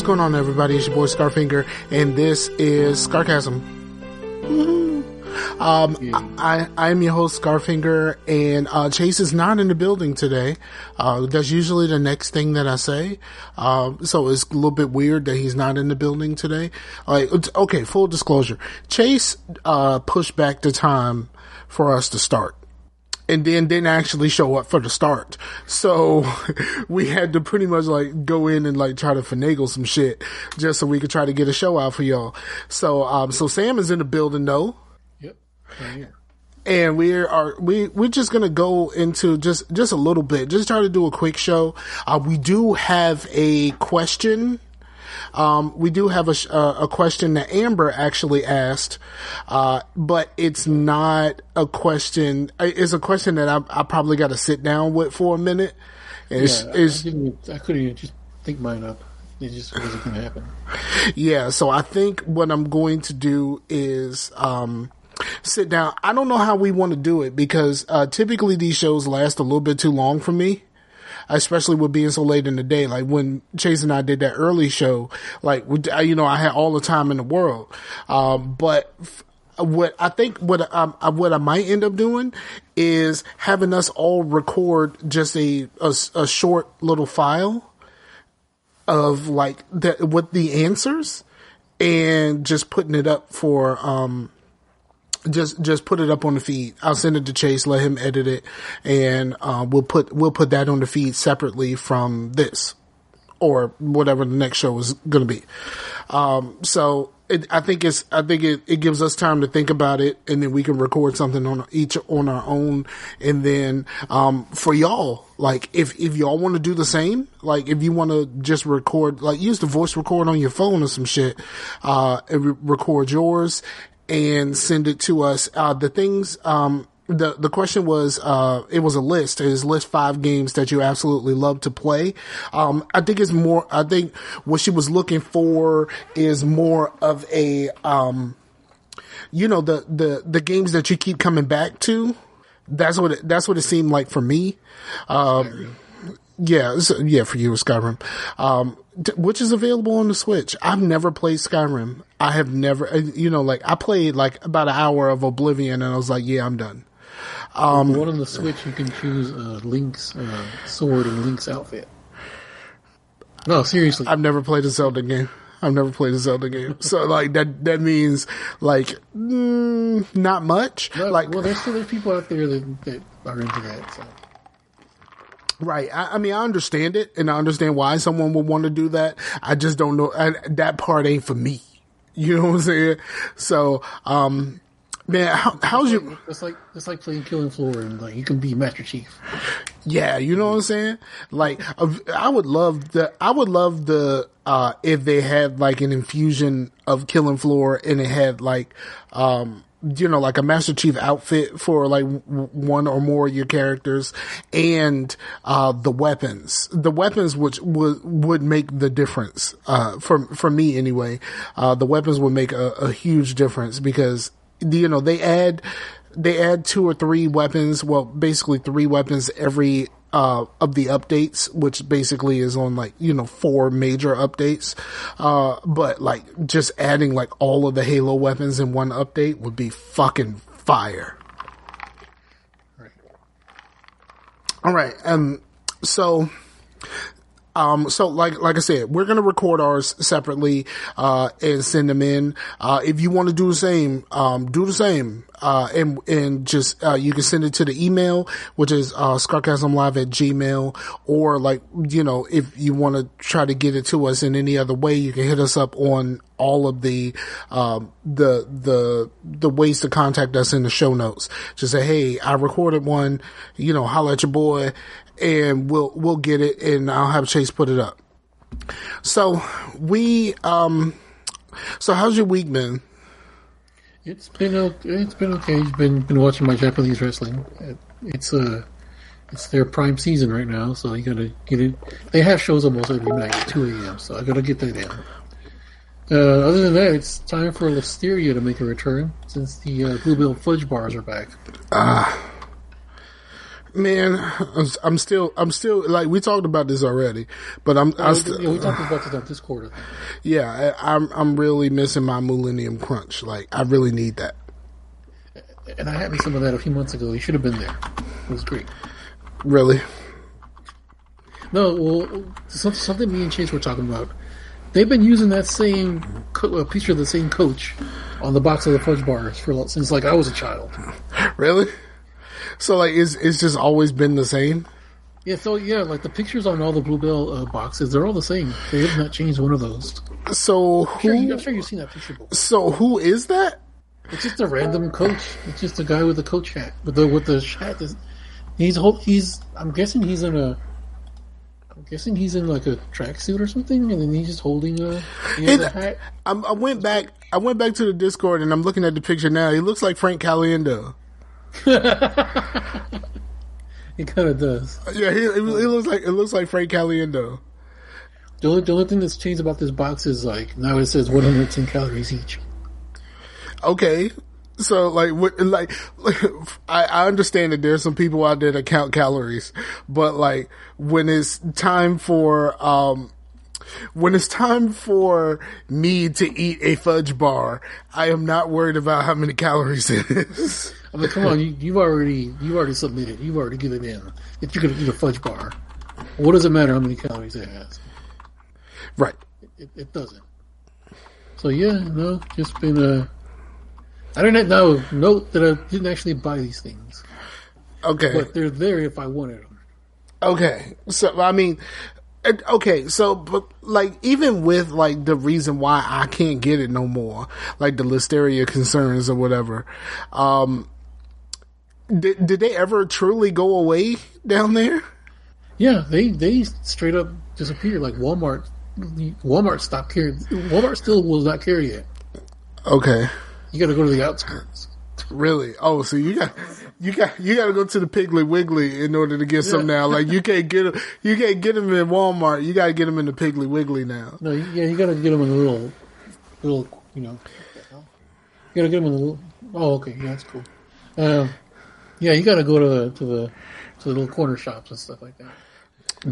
what's going on, everybody? It's your boy Scarfinger, and this is Scarcasm. I'm your host, Scarfinger, and Chase is not in the building today. That's usually the next thing that I say. So it's a little bit weird that he's not in the building today. Okay, full disclosure. Chase pushed back the time for us to start, and then didn't actually show up for the start. So we had to pretty much go in and try to finagle some shit just so we could try to get a show out for y'all. So Sam is in the building though. Yep. Right here. And we're just gonna go into just a little bit, just try to do a quick show. We do have a question. We do have a question that Amber actually asked, but it's not a question. It's a question that I probably got to sit down with for a minute. I couldn't even just think mine up. It just wasn't going to happen. Yeah, so I think what I'm going to do is sit down. I don't know how we want to do it because typically these shows last a little bit too long for me. Especially with being so late in the day, like when Chase and I did that early show, I had all the time in the world. But what I might end up doing is having us all record just a short little file of with the answers and just putting it up for, just put it up on the feed. I'll send it to Chase, let him edit it, and we'll put that on the feed separately from this or whatever the next show is going to be. I think it gives us time to think about it, and then we can record something on our own. And then for y'all, if y'all want to do the same, if you want to just record, use the voice record on your phone or some shit, and record yours and send it to us. The things, the question was, it was a list. It was list 5 games that you absolutely love to play. I think what she was looking for is more of a, the games that you keep coming back to. That's what it seemed like for me. Yeah, for you, Skyrim. Which is available on the Switch. I've never played Skyrim. I have never, I played about an hour of Oblivion and I was like, yeah, I'm done. The one on the Switch, you can choose Link's sword and Link's outfit. No, seriously. I've never played a Zelda game. So that means not much. Well, there's people out there that are into that, so. Right. I mean, I understand it, and I understand why someone would want to do that. I just don't know. That part ain't for me. You know what I'm saying? So, man, how's your? It's like playing Killing Floor, and you can be Master Chief. Yeah, you know what I'm saying? I would love the if they had an infusion of Killing Floor, and it had a Master Chief outfit for one or more of your characters, and the weapons which would make the difference for me anyway. The weapons would make a huge difference because they add 2 or 3 weapons, well basically 3 weapons every of the updates, which basically is on 4 major updates. But just adding all of the Halo weapons in one update would be fucking fire. Right. All right. So like I said, we're going to record ours separately, and send them in. If you want to do the same, do the same. And just, you can send it to the email, which is, scarcasmlive@gmail, or if you want to try to get it to us in any other way, you can hit us up on all of the ways to contact us in the show notes. Just say, hey, I recorded one, holla at your boy, and we'll get it, and I'll have Chase put it up. So so how's your week been? It's been okay. Been watching my Japanese wrestling. It's their prime season right now, so you gotta get it. They have shows almost every night at 2 a.m., so I gotta get that down. Other than that, it's time for Listeria to make a return since the Bluebell Fudge bars are back. Man, I'm still like we talked about this already, but We talked about this on Discord. yeah, I'm really missing my Millennium Crunch. Like, I really need that. And I had me some of that a few months ago. You should have been there. It was great. Really? No, well, something me and Chase were talking about. They've been using that same picture of the same coach on the box of the fudge bars since like I was a child. Really? So like, it's just always been the same? Yeah. So yeah, like the pictures on all the Bluebell boxes, they're all the same. They have not changed one of those. So I'm sure you've seen that picture before. So who is that? It's just a random coach. It's just a guy with a coach hat. With the hat. I'm guessing he's in like a tracksuit or something, and then he's just holding a hat. I went back to the Discord and I'm looking at the picture now. He looks like Frank Caliendo. It kind of does. Yeah, it looks like Frank Caliendo. The only thing that's changed about this box is like now it says 110 calories each. Okay, so like I understand that there's some people out there that count calories, but like when it's time for me to eat a fudge bar, I am not worried about how many calories it is. I mean, come on, you've already submitted. You've already given in that you're going to eat a fudge bar. What does it matter how many calories it has? Right. It doesn't. So yeah, no, just been I didn't note that I didn't actually buy these things. Okay. But they're there if I wanted them. Okay. So, I mean, okay. So, but like, even with like the reason why I can't get it no more, like the listeria concerns or whatever, did they ever truly go away down there? Yeah, they straight up disappeared. Like Walmart stopped carrying. Walmart still will not carry it. Okay. You got to go to the outskirts. Really? Oh, so you got to go to the Piggly Wiggly in order to get some now. Like you can't get them in Walmart. You got to get them in the Piggly Wiggly now. No, yeah, you got to get them in the little, you know. You got to get them in the little. Oh, okay, yeah, that's cool. Yeah, you got to go to the little corner shops and stuff like that.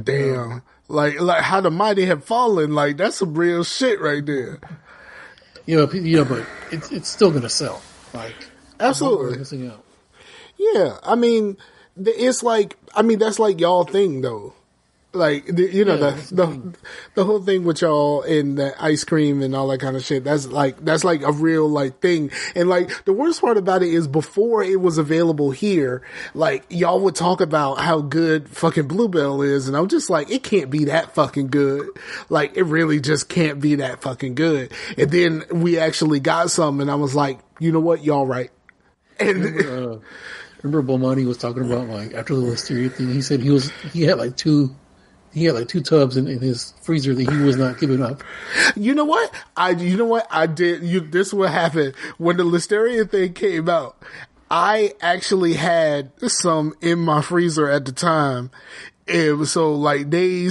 Damn, like how the mighty have fallen. Like that's some real shit right there. Yeah, but it's still gonna sell. Like absolutely missing out. Yeah, I mean, it's like that's like y'all thing though. Like the whole thing with y'all and the ice cream and all that kind of shit. That's like a real like thing. And like the worst part about it is before it was available here, like y'all would talk about how good fucking Bluebell is, and I'm just like, it can't be that fucking good. Like it really just can't be that fucking good. And then we actually got some, and I was like, you know what, y'all right. And remember Bomani was talking about like after the listeria thing, he said he had like two tubs in his freezer that he was not giving up. You know what? I did. This is what happened when the listeria thing came out. I actually had some in my freezer at the time. And so like they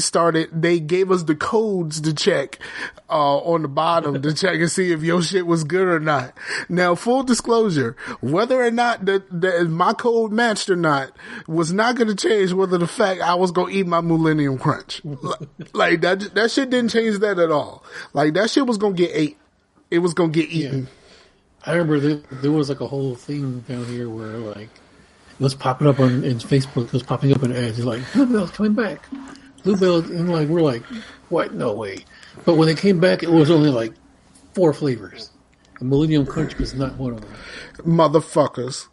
gave us the codes to check, on the bottom to check and see if your shit was good or not. Now, full disclosure, whether or not that my code matched or not was not going to change whether the fact I was going to eat my Millennium Crunch. Like that shit didn't change that at all. Like that shit was going to get ate. It was going to get eaten. Yeah. I remember there was like a whole thing down here where like, it was popping up in Facebook. It was popping up in ads. It's like, Bluebell's coming back. Bluebell, and like we're like, what? No way. But when they came back, it was only like 4 flavors. The Millennium Crunch was not one of them. Motherfuckers.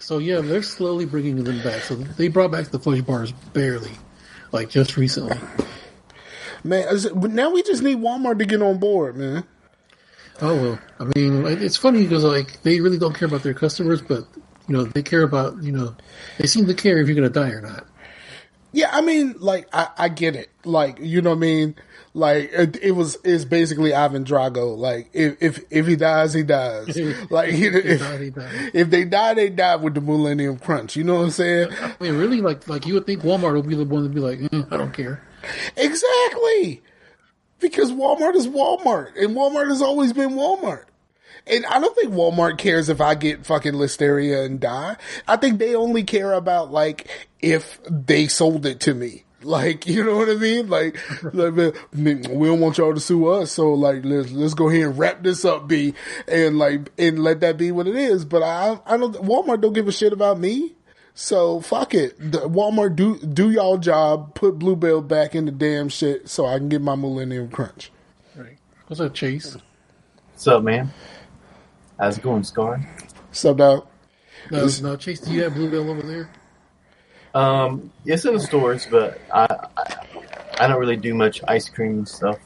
So yeah, they're slowly bringing them back. So they brought back the fudge bars barely, like just recently. Man, now we just need Walmart to get on board, man. Oh well, I mean, it's funny because like they really don't care about their customers, but you know, they care about, you know, they seem to care if you're going to die or not. Yeah, I mean, like, I get it. Like, you know what I mean? Like, it's basically Ivan Drago. Like, if he dies, he dies. Like, if they die, they die with the Millennium Crunch. You know what I'm saying? I mean, really, like you would think Walmart would be the one to be like, I don't care. Exactly. Because Walmart is Walmart. And Walmart has always been Walmart. And I don't think Walmart cares if I get fucking listeria and die. I think they only care about, like, if they sold it to me. Like, you know what I mean? Like we don't want y'all to sue us, so like let's go ahead and wrap this up, B, and let that be what it is. But I don't. Walmart don't give a shit about me, so fuck it. Walmart do y'all job. Put Bluebell back in the damn shit, so I can get my Millennium Crunch. Right. What's up, Chase? What's up, man? How's it going, Scar? What's up, dog? No, Chase, do you have Bluebell over there? It's in the stores, but I don't really do much ice cream and stuff.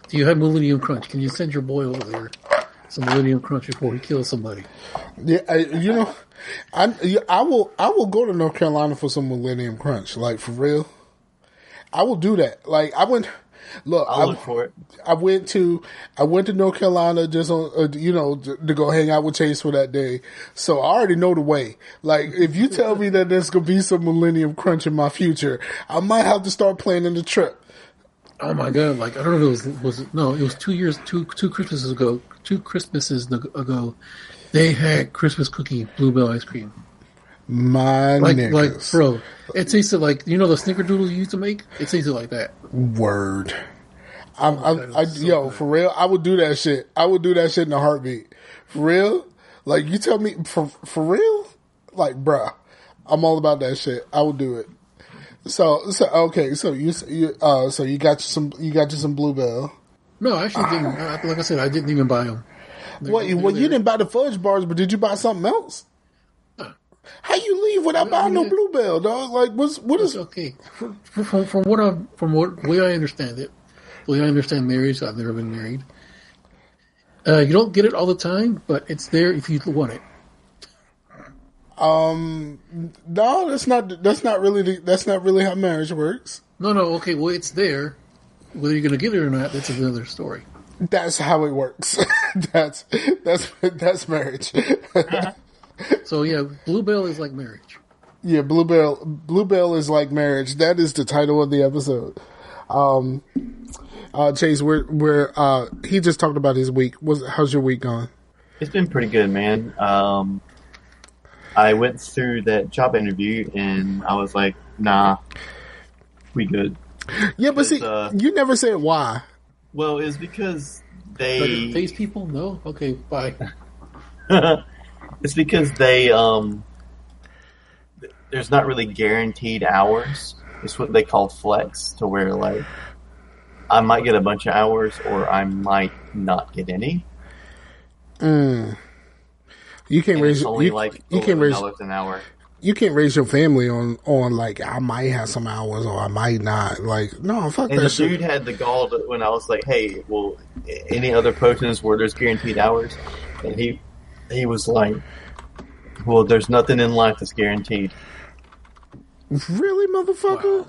Do you have Millennium Crunch? Can you send your boy over there some Millennium Crunch before he kills somebody? Yeah, I will go to North Carolina for some Millennium Crunch. Like, for real, I will do that. Like, I went. Look, I'll look for it. I went to North Carolina just on, to go hang out with Chase for that day. So I already know the way. Like, if you tell me that there's gonna be some Millennium Crunch in my future, I might have to start planning the trip. Oh my god! Like, I don't know if it was it was 2 years, two Christmases ago. 2 Christmases ago, they had Christmas cookie Bluebell ice cream. My niggas. Like, bro, it tasted like, the snickerdoodle you used to make? It tasted like that. Word. For real, I would do that shit. I would do that shit in a heartbeat. For real? Like, you tell me, for real? Like, bruh, I'm all about that shit. I would do it. So okay, so you got you some Bluebell. No, I actually didn't. Like I said, I didn't even buy them. Well, you didn't buy the fudge bars, but did you buy something else? How you leave without buying no Bluebell, dog? Like, what is okay? From what way I understand it, the way I understand marriage, I've never been married. You don't get it all the time, but it's there if you want it. No, that's not really how marriage works. No, okay, well, it's there. Whether you're going to get it or not, that's another story. That's how it works. that's marriage. So yeah, Bluebell is like marriage. Yeah, Bluebell is like marriage. That is the title of the episode. Chase, he just talked about his week. How's your week going? It's been pretty good, man. I went through that job interview and I was like, nah, we good. Yeah, but see, you never said why. Well, it's because they face people. No, okay, bye. It's because there's not really guaranteed hours. It's what they call flex, to where like I might get a bunch of hours or I might not get any. You can't raise you can't raise an hour. You can't raise your family on like, I might have some hours or I might not. Like, no, fuck and that shit. And the dude had the gall to, when I was like, hey, well, any other postings where there's guaranteed hours? And he was like, well, there's nothing in life that's guaranteed. Really, motherfucker? Wow.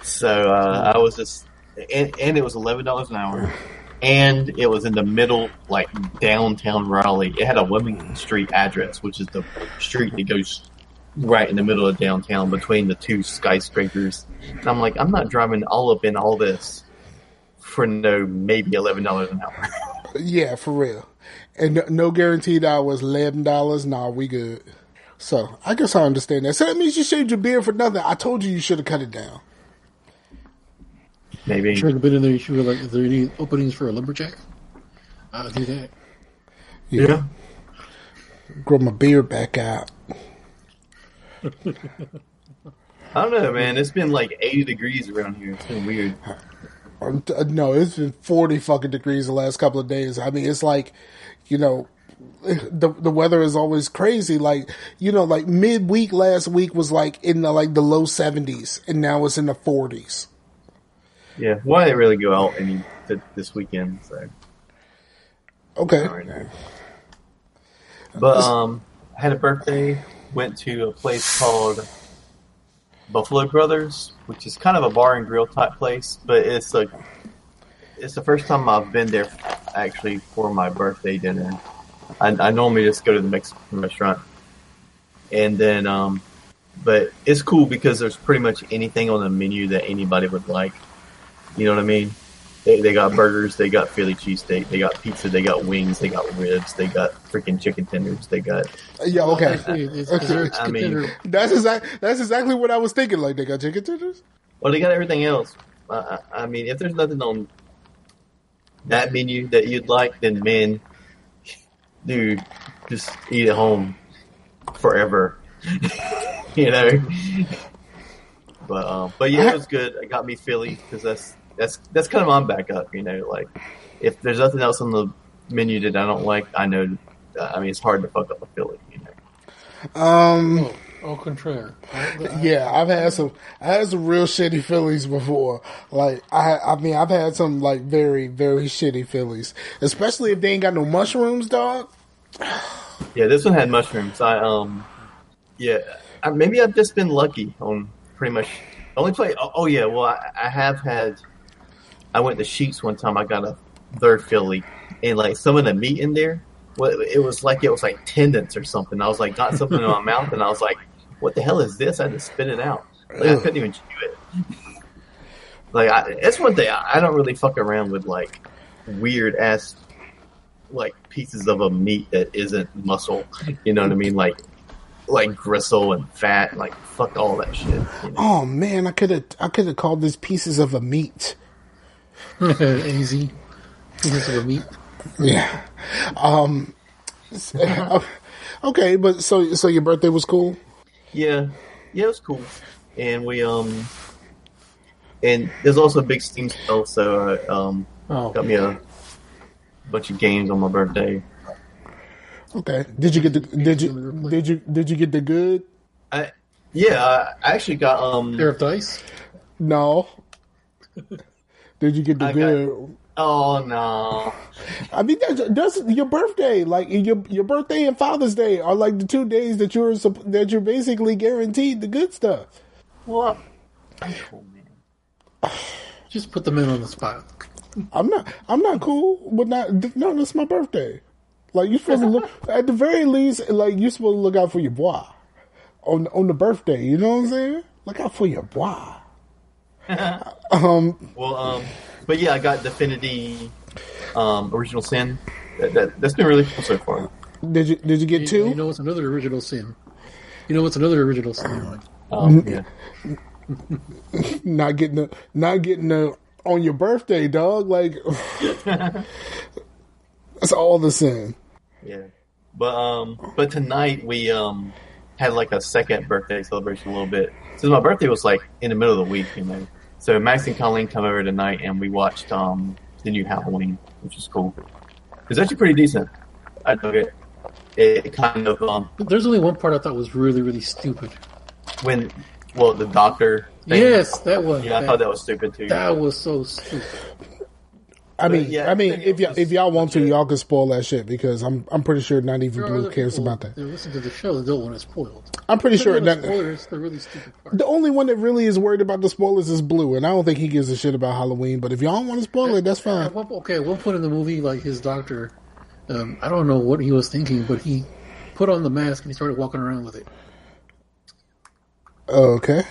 So I was just, and it was $11 an hour, and it was in the middle, like downtown Raleigh. It had a Wilmington Street address, which is the street that goes right in the middle of downtown between the 2 skyscrapers. And I'm like, I'm not driving all up in all this for maybe $11 an hour. Yeah, for real. And no guaranteed hours, $11. Nah, we good. So I guess I understand that. So that means you shaved your beard for nothing. I told you should have cut it down. Maybe. Should have been in there. You should have, like, is there any openings for a lumberjack? I'll do that. Yeah. Grow my beard back out. I don't know, man. It's been like 80 degrees around here. It's been weird. No, it's been 40 fucking degrees the last couple of days. I mean, it's like, the weather is always crazy. Like, like midweek last week was like in the low 70s, and now it's in the 40s. Yeah, well, I didn't really go out this weekend, so. Okay. But I had a birthday. Went to a place called Buffalo Brothers, which is kind of a bar and grill type place, but it's the first time I've been there actually for my birthday dinner. I normally just go to the Mexican restaurant, and then but it's cool because there's pretty much anything on the menu that anybody would like. You know what I mean? They got burgers, they got Philly cheesesteak, they got pizza, they got wings, they got ribs, they got freaking chicken tenders, they got. Yeah, okay. Is there a chicken tender? That's exactly what I was thinking. Like, they got chicken tenders. Well, they got everything else. I mean, if there's nothing on that menu that you'd like, then man, dude, just eat at home forever. You know. But yeah, it was good. It got me Philly because that's kind of my backup. You know, like if there's nothing else on the menu that I don't like, I know. I mean, it's hard to fuck up a Philly. You know. Au contraire. Yeah, I had some real shitty Phillies before. Like I mean, I've had some like very, very shitty Phillies, especially if they ain't got no mushrooms, dog. Yeah, this one had mushrooms. Maybe I've just been lucky on pretty much only place. Oh yeah, well I have had. I went to Sheets one time. I got a third Philly, and like some of the meat in there, it was like tendons or something. I was like got something in my mouth, and I was like, "What the hell is this?" I had to spit it out. Like, I couldn't even chew it. Like that's one thing. I don't really fuck around with like weird ass like pieces of a meat that isn't muscle. You know what I mean? Like gristle and fat. Like fuck all that shit. You know? Oh man, I could have called this pieces of a meat. Easy. Pieces of a meat. Yeah. Okay, but so your birthday was cool? Yeah, it was cool. And we and there's also a big Steam sale, so got me a bunch of games on my birthday. Okay. Did you get the good? I actually got pair of dice? No. Did you get the good? Oh no! I mean, that's your birthday. Like your birthday and Father's Day are like the 2 days that you're basically guaranteed the good stuff. Well, I'm cool, man. Just put the men on the spot. I'm not cool, but no. That's my birthday. Like you're supposed to look at the very least. Like you're supposed to look out for your boy on the birthday. You know what I'm saying? Look out for your boy. But yeah, I got Divinity Original Sin. That's been really cool so far. Did you get two? You know what's another original sin? Like? Yeah. Not getting the on your birthday, dog. Like that's all the sin. Yeah, but tonight we had like a second birthday celebration a little bit. So my birthday was like in the middle of the week, you know. So Max and Colleen come over tonight, and we watched the new Halloween, which is cool. It's actually pretty decent. I dug it. It kind of There's only one part I thought was really, really stupid. The doctor thing. Yes, that one. Yeah, I thought that was stupid too. That was so stupid. I mean, if y'all want to, y'all can spoil that shit because I'm pretty sure not even Blue cares about that. They listen to the show, they don't want it spoiled. I'm pretty sure that spoilers, the really stupid part. The only one that really is worried about the spoilers is Blue, and I don't think he gives a shit about Halloween. But if y'all want to spoil it, that's fine. At one point in the movie, like his doctor, I don't know what he was thinking, but he put on the mask and he started walking around with it. Okay.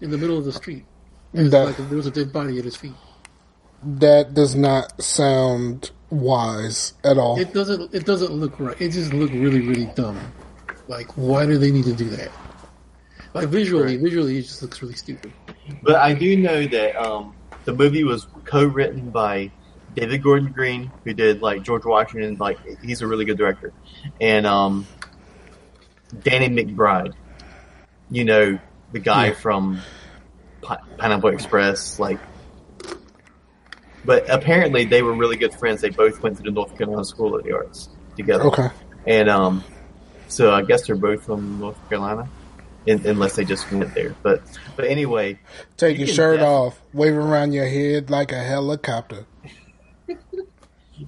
In the middle of the street, there was a dead body at his feet. That does not sound wise at all. It doesn't look right. It just looked really, really dumb. Like, why do they need to do that? Like visually, it just looks really stupid. But I do know that the movie was co-written by David Gordon Green, who did like George Washington. Like he's a really good director, and Danny McBride. You know the guy from Pineapple Express, like. But apparently they were really good friends. They both went to the North Carolina School of the Arts together. Okay. And so I guess they're both from North Carolina, unless they just went there. But anyway. Take your shirt off, wave around your head like a helicopter.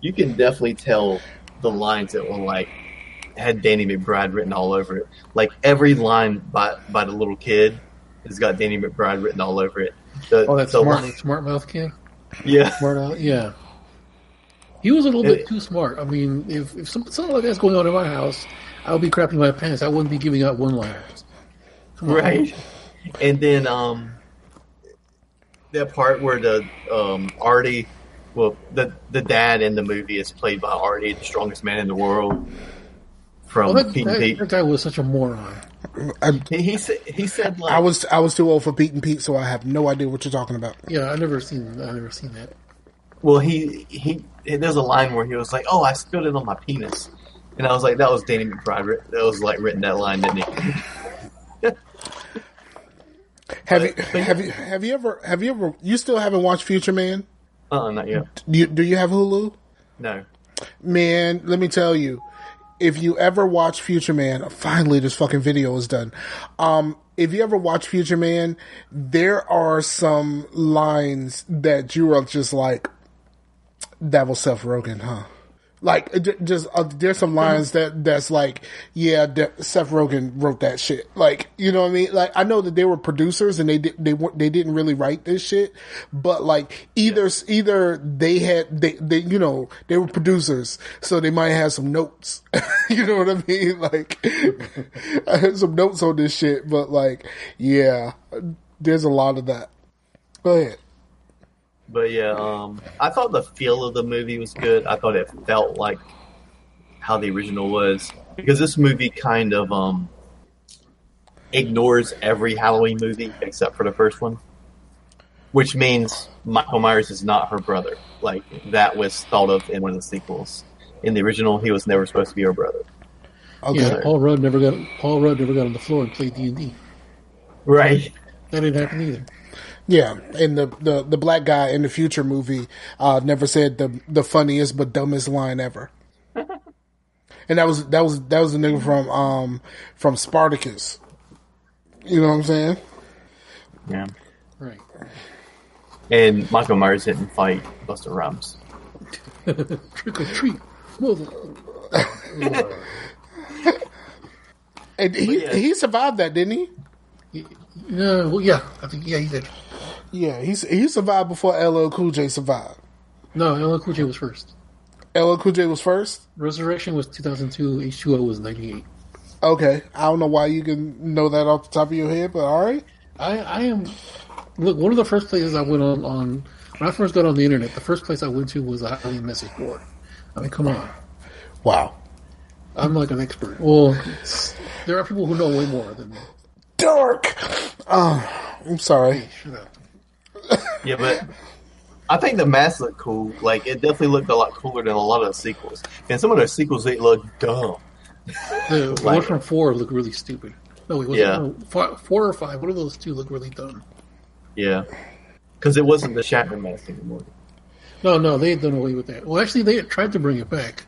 You can definitely tell the lines that were like, had Danny McBride written all over it. Like every line by the little kid has got Danny McBride written all over it. That smart mouth kid? Yeah. Yeah. He was a little bit too smart. I mean, if something like that's going on in my house, I would be crapping my pants. I wouldn't be giving out one-liners. Right. And then that part where the Artie Well, the dad in the movie is played by Artie, the strongest man in the world, from Pete and Pete. That guy was such a moron. He said like I was too old for Pete and Pete, so I have no idea what you're talking about. Yeah, I've never seen that. Well, there's a line where he was like, "Oh, I spilled it on my penis," and I was like, "That was Danny McBride. That was like written that line, didn't he?" Have you ever? You still haven't watched Future Man? Not yet. Do you have Hulu? No. Man, let me tell you, if you ever watch Future Man, finally this fucking video is done. If you ever watch Future Man, there are some lines that you are just like, that was Seth Rogen, huh? Like, there's some lines that's like, yeah, Seth Rogen wrote that shit. Like, you know what I mean? Like, I know that they were producers and they didn't really write this shit, but like, either they you know, they were producers, so they might have some notes. You know what I mean? Like, I had some notes on this shit, but like, yeah, there's a lot of that. Go ahead. But yeah, I thought the feel of the movie was good. I thought it felt like how the original was, because this movie kind of ignores every Halloween movie except for the first one, which means Michael Myers is not her brother. Like, that was thought of in one of the sequels. In the original, he was never supposed to be her brother. Okay. Yeah, Paul Rudd never got on the floor and played D&D. Right. That didn't happen either. Yeah, and the black guy in the Future movie never said the funniest but dumbest line ever. And that was the nigga from Spartacus. You know what I'm saying? Yeah. Right. And Michael Myers didn't fight Busta Rhymes. Trick or treat. And he survived that, didn't he? Well, yeah. I think, yeah, he did. Yeah, he survived before LL Cool J survived. No, LL Cool J was first. LL Cool J was first? Resurrection was 2002. H2O was 98. Okay. I don't know why you can know that off the top of your head, but all right. I am... Look, one of the first places I went on... When I first got on the internet, the first place I went to was a Halloween message board. I mean, come on. Wow. I'm like an expert. Well, there are people who know way more than me. Dark! I'm sorry. Hey, shut up. Yeah, but I think the mask looked cool. Like, it definitely looked a lot cooler than a lot of the sequels. And some of the sequels, they look dumb. The one from 4 looked really stupid. No, wait, was it 4 or 5? One of those two looked really dumb. Yeah. Because it wasn't the Shatner mask anymore. No, they had done away with that. Well, actually, they had tried to bring it back.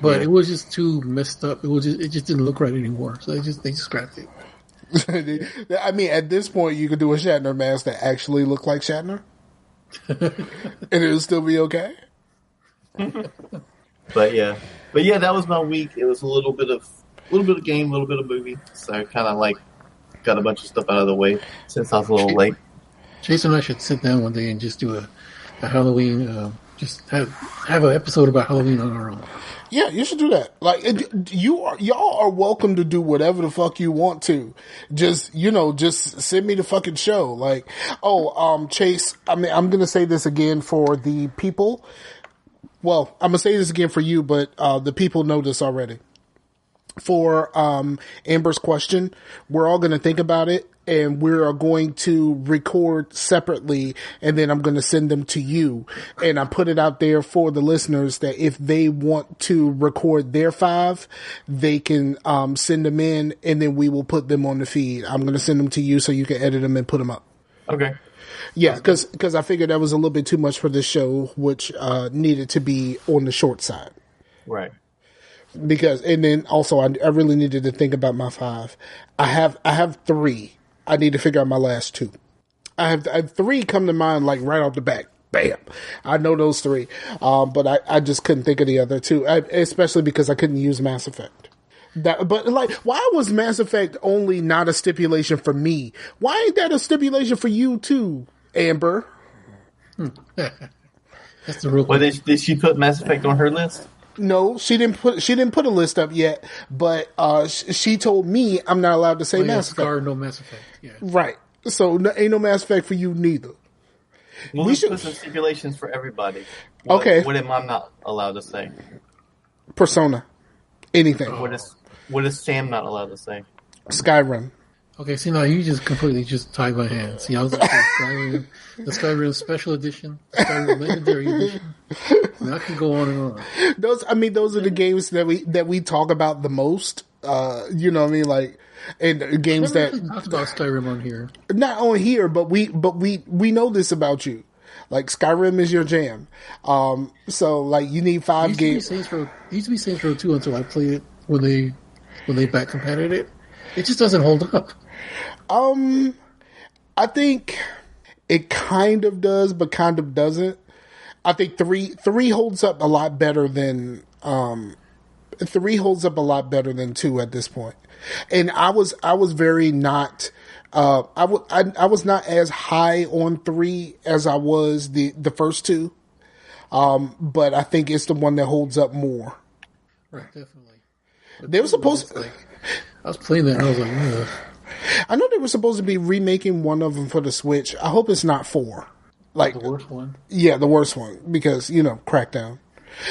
But it was just too messed up. It just didn't look right anymore. So they just scrapped it. I mean, at this point, you could do a Shatner mask that actually looked like Shatner, and it would still be okay. But yeah, that was my week. It was a little bit of game, a little bit of movie. So I kind of like got a bunch of stuff out of the way since I was a little late. Jason and I should sit down one day and just do a Halloween. Just have an episode about Halloween on our own. Yeah, you should do that. Like, y'all are welcome to do whatever the fuck you want to. Just send me the fucking show. Like, Chase, I mean, I'm gonna say this again for the people. Well, I'm gonna say this again for you, but, the people know this already. For, Amber's question, we're all gonna think about it, and we're going to record separately, and then I'm going to send them to you. And I put it out there for the listeners that if they want to record their 5, they can send them in, and then we will put them on the feed. I'm going to send them to you so you can edit them and put them up. Okay. Yeah, because I figured that was a little bit too much for this show, which needed to be on the short side. Right. Because, and then also I really needed to think about my 5. I have 3. I need to figure out my last 2. I have 3 come to mind, like, right off the bat. Bam. I know those 3. But I just couldn't think of the other 2, especially because I couldn't use Mass Effect. But like, why was Mass Effect only not a stipulation for me? Why ain't that a stipulation for you too, Amber? That's the real question. Well, did she put Mass Effect on her list? No, she didn't put a list up yet, but she told me I'm not allowed to say Mass Effect. No Mass Effect. Yeah. Right. So ain't no Mass Effect for you neither. Well, we let's should put some stipulations for everybody. Okay. What am I not allowed to say? Persona, anything, What is Sam not allowed to say? Skyrim. Okay, see now you just completely just tied my hands. See, I was like Skyrim, the Skyrim Special Edition, Skyrim Legendary Edition. And I can go on and on. Those are the games that we talk about the most. You know what I mean? Like, and games Never that really talked about Skyrim on here. not on here, but we know this about you. Like Skyrim is your jam. So like you need 5 games. It used to be Saints Row 2 until I played it when they back compatibled it. It just doesn't hold up. I think it kind of does, but kind of doesn't. I think three holds up a lot better than 2 at this point. And I was very not. I was not as high on 3 as I was the first 2. But I think it's the one that holds up more. Right, definitely. But They were supposed. I was playing that and I was like, ugh. I know they were supposed to be remaking one of them for the Switch. I hope it's not 4. Like The worst one. Yeah, the worst one because Crackdown.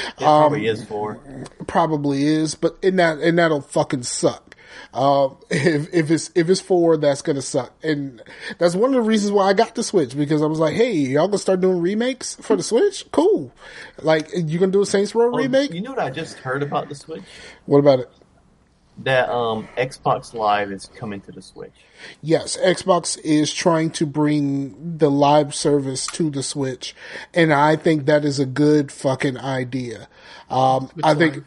It probably is 4. Probably is, but that'll fucking suck. If it's 4, that's gonna suck, and that's one of the reasons why I got the Switch, because I was like, hey, y'all gonna start doing remakes for the Switch? Cool. Like, you gonna do a Saints Row remake? You know what I just heard about the Switch? What about it? That Xbox Live is coming to the Switch. Yes, Xbox is trying to bring the live service to the Switch, and I think that is a good fucking idea. I think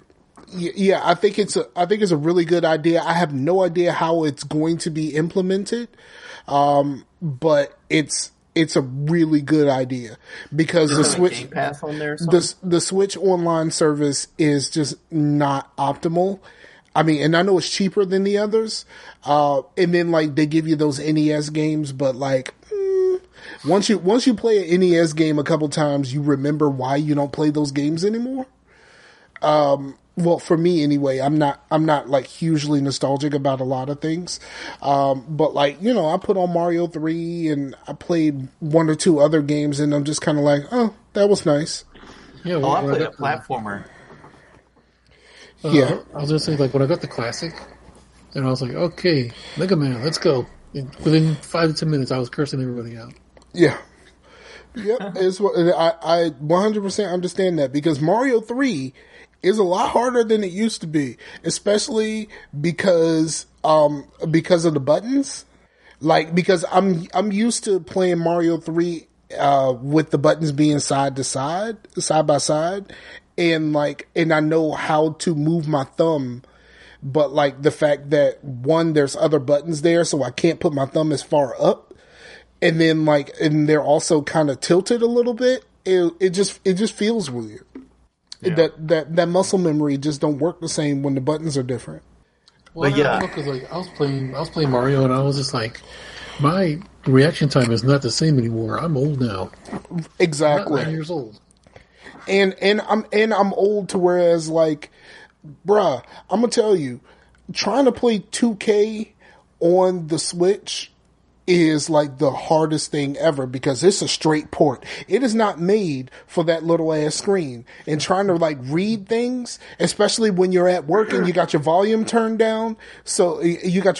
it's a really good idea. I have no idea how it's going to be implemented, but it's a really good idea because the Switch Game Pass on there. The Switch online service is just not optimal. I mean, and I know it's cheaper than the others. And then like they give you those NES games, but like once you play an NES game a couple times, you remember why you don't play those games anymore. Well, for me anyway, I'm not like hugely nostalgic about a lot of things. But like, I put on Mario 3 and I played 1 or 2 other games and I'm just kind of like, oh, that was nice. Yeah, I played a platformer. Yeah. I was gonna say, like, when I got the classic, and I was like, okay, Mega Man, let's go. And within 5 to 10 minutes, I was cursing everybody out. Yeah. Yep. I 100% understand that because Mario 3 is a lot harder than it used to be, especially because of the buttons. Like, because I'm used to playing Mario 3 with the buttons being side by side, and I know how to move my thumb, but like the fact that there's other buttons there, so I can't put my thumb as far up, and then and they're also kind of tilted a little bit. It just feels weird. Yeah. That muscle memory just don't work the same when the buttons are different. Well, yeah, because I was playing Mario, and I was just like, my reaction time is not the same anymore. I'm old now. Exactly. I'm 9 years old. And I'm old to whereas like, bruh, I'm gonna tell you, trying to play 2K on the Switch is like the hardest thing ever because it's a straight port. It is not made for that little ass screen. And trying to like read things, especially when you're at work and you got your volume turned down. So you have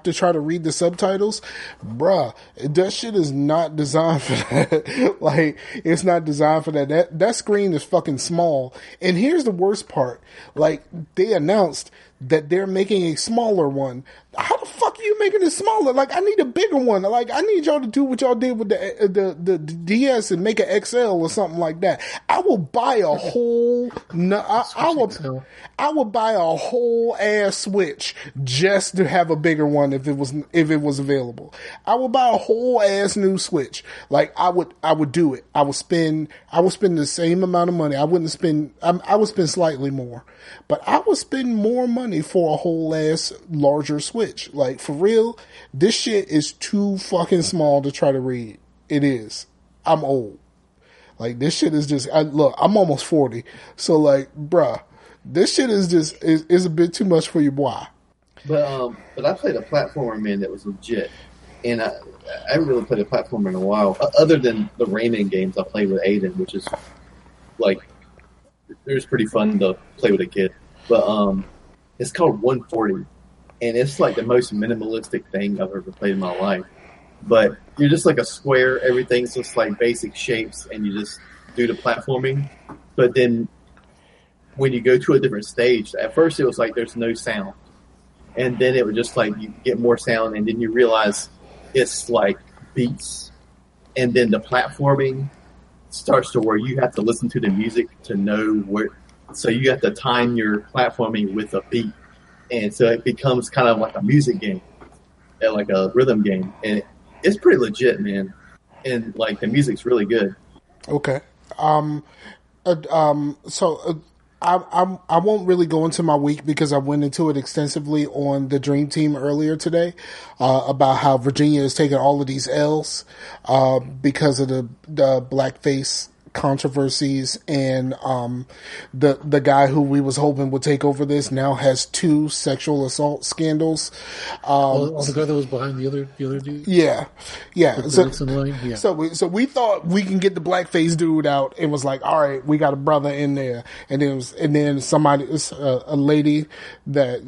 to try to read the subtitles. Bruh, that shit is not designed for that. Like, it's not designed for that. That screen is fucking small. And here's the worst part. Like, they announced that they're making a smaller one. How the fuck are you making it smaller? Like, I need a bigger one. Like, I need y'all to do what y'all did with the DS and make an XL or something like that. I will buy a whole. I will buy a whole ass Switch just to have a bigger one if it was available. I would buy a whole ass new Switch. Like, I would do it. I would spend the same amount of money. I would spend slightly more, but I would spend more money for a whole ass larger Switch. Like, for real, this shit is too fucking small to try to read. It is. I'm old. Like, this shit is just, look, I'm almost 40. So like, bruh, this shit is just, is a bit too much for your boy. But I played a platformer, man, that was legit. and I haven't really played a platformer in a while, other than the Rayman games I played with Aiden, which is like it was pretty fun to play with a kid. But it's called 140, and it's like the most minimalistic thing I've ever played in my life. But you're just like a square, everything's just like basic shapes, and you just do the platforming. But then when you go to a different stage, at first it was like there's no sound, and then it would just like you get more sound, and then you realize it's like beats, and then the platforming starts to where you have to listen to the music to know where. So you have to time your platforming with a beat, and so it becomes kind of like a music game, like a rhythm game, and it's pretty legit, man. And like the music's really good. Okay. I won't really go into my week because I went into it extensively on the Dream Team earlier today, about how Virginia is taking all of these L's, because of the blackface controversies, and the guy who we was hoping would take over this now has 2 sexual assault scandals. The guy that was behind the other dude. Yeah. So So we thought we can get the blackface dude out, and was like, all right, we got a brother in there, and then somebody, a lady that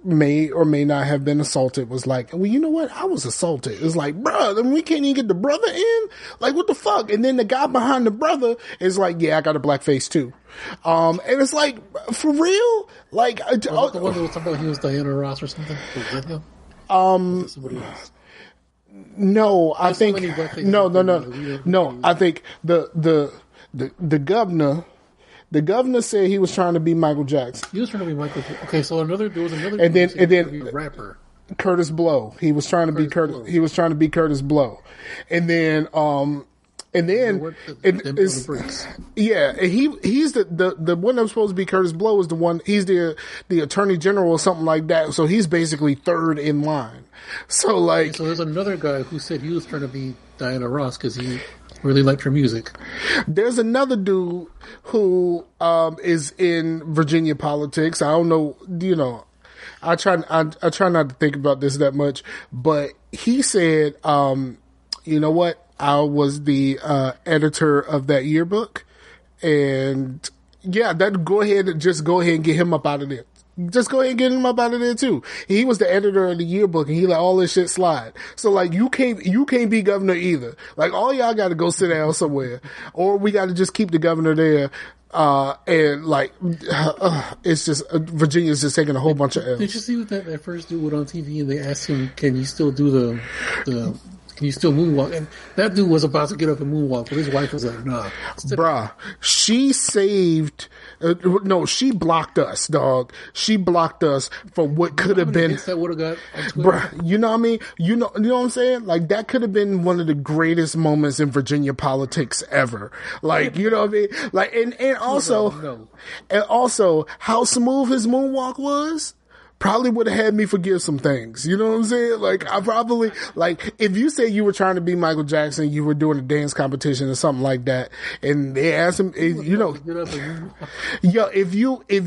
may or may not have been assaulted, was like, well, you know what, I was assaulted. It's like, bruh, then we can't even get the brother in. Like, what the fuck? And then the guy behind the brother is like, yeah, I got a blackface too. And it's like, for real? Like, the one that was talking about he was Diana Ross or something? Was that him? Somebody else. No, I think no. I think the governor said he was trying to be Michael Jackson. He was trying to be Michael Jackson. Okay, so there was another. And then a rapper. Curtis Blow. He was trying to be Curtis. Blow. He was trying to be Curtis Blow. And then yeah, and he's the one that was supposed to be Curtis Blow is the one. He's the attorney general or something like that. So he's basically third in line. So like, so there's another guy who said he was trying to be Diana Ross because he really liked her music. There's another dude who is in Virginia politics. I don't know. I try not to think about this that much, but he said, you know what? I was the editor of that yearbook, and yeah, go ahead and get him up out of there. Just go ahead and get him up out of there too. He was the editor of the yearbook, and he let all this shit slide. So like, you can't be governor either. Like, all y'all got to go sit down somewhere, or we got to just keep the governor there. And like, it's just Virginia's just taking a whole bunch of L's. Did you see what that first dude went on TV and they asked him, "Can you still do can you still moonwalk?" And that dude was about to get up and moonwalk, but his wife was like, "Nah, bruh." She saved. No, she blocked us, dog. She blocked us from what could have been. That would have got, bruh. You know what I mean? You know what I'm saying? Like, that could have been one of the greatest moments in Virginia politics ever. Like, you know what I mean? Like, and also how smooth his moonwalk was. Probably would have had me forgive some things. You know what I'm saying? Like, I probably, like, if you say you were trying to be Michael Jackson, you were doing a dance competition or something like that, and they asked him, if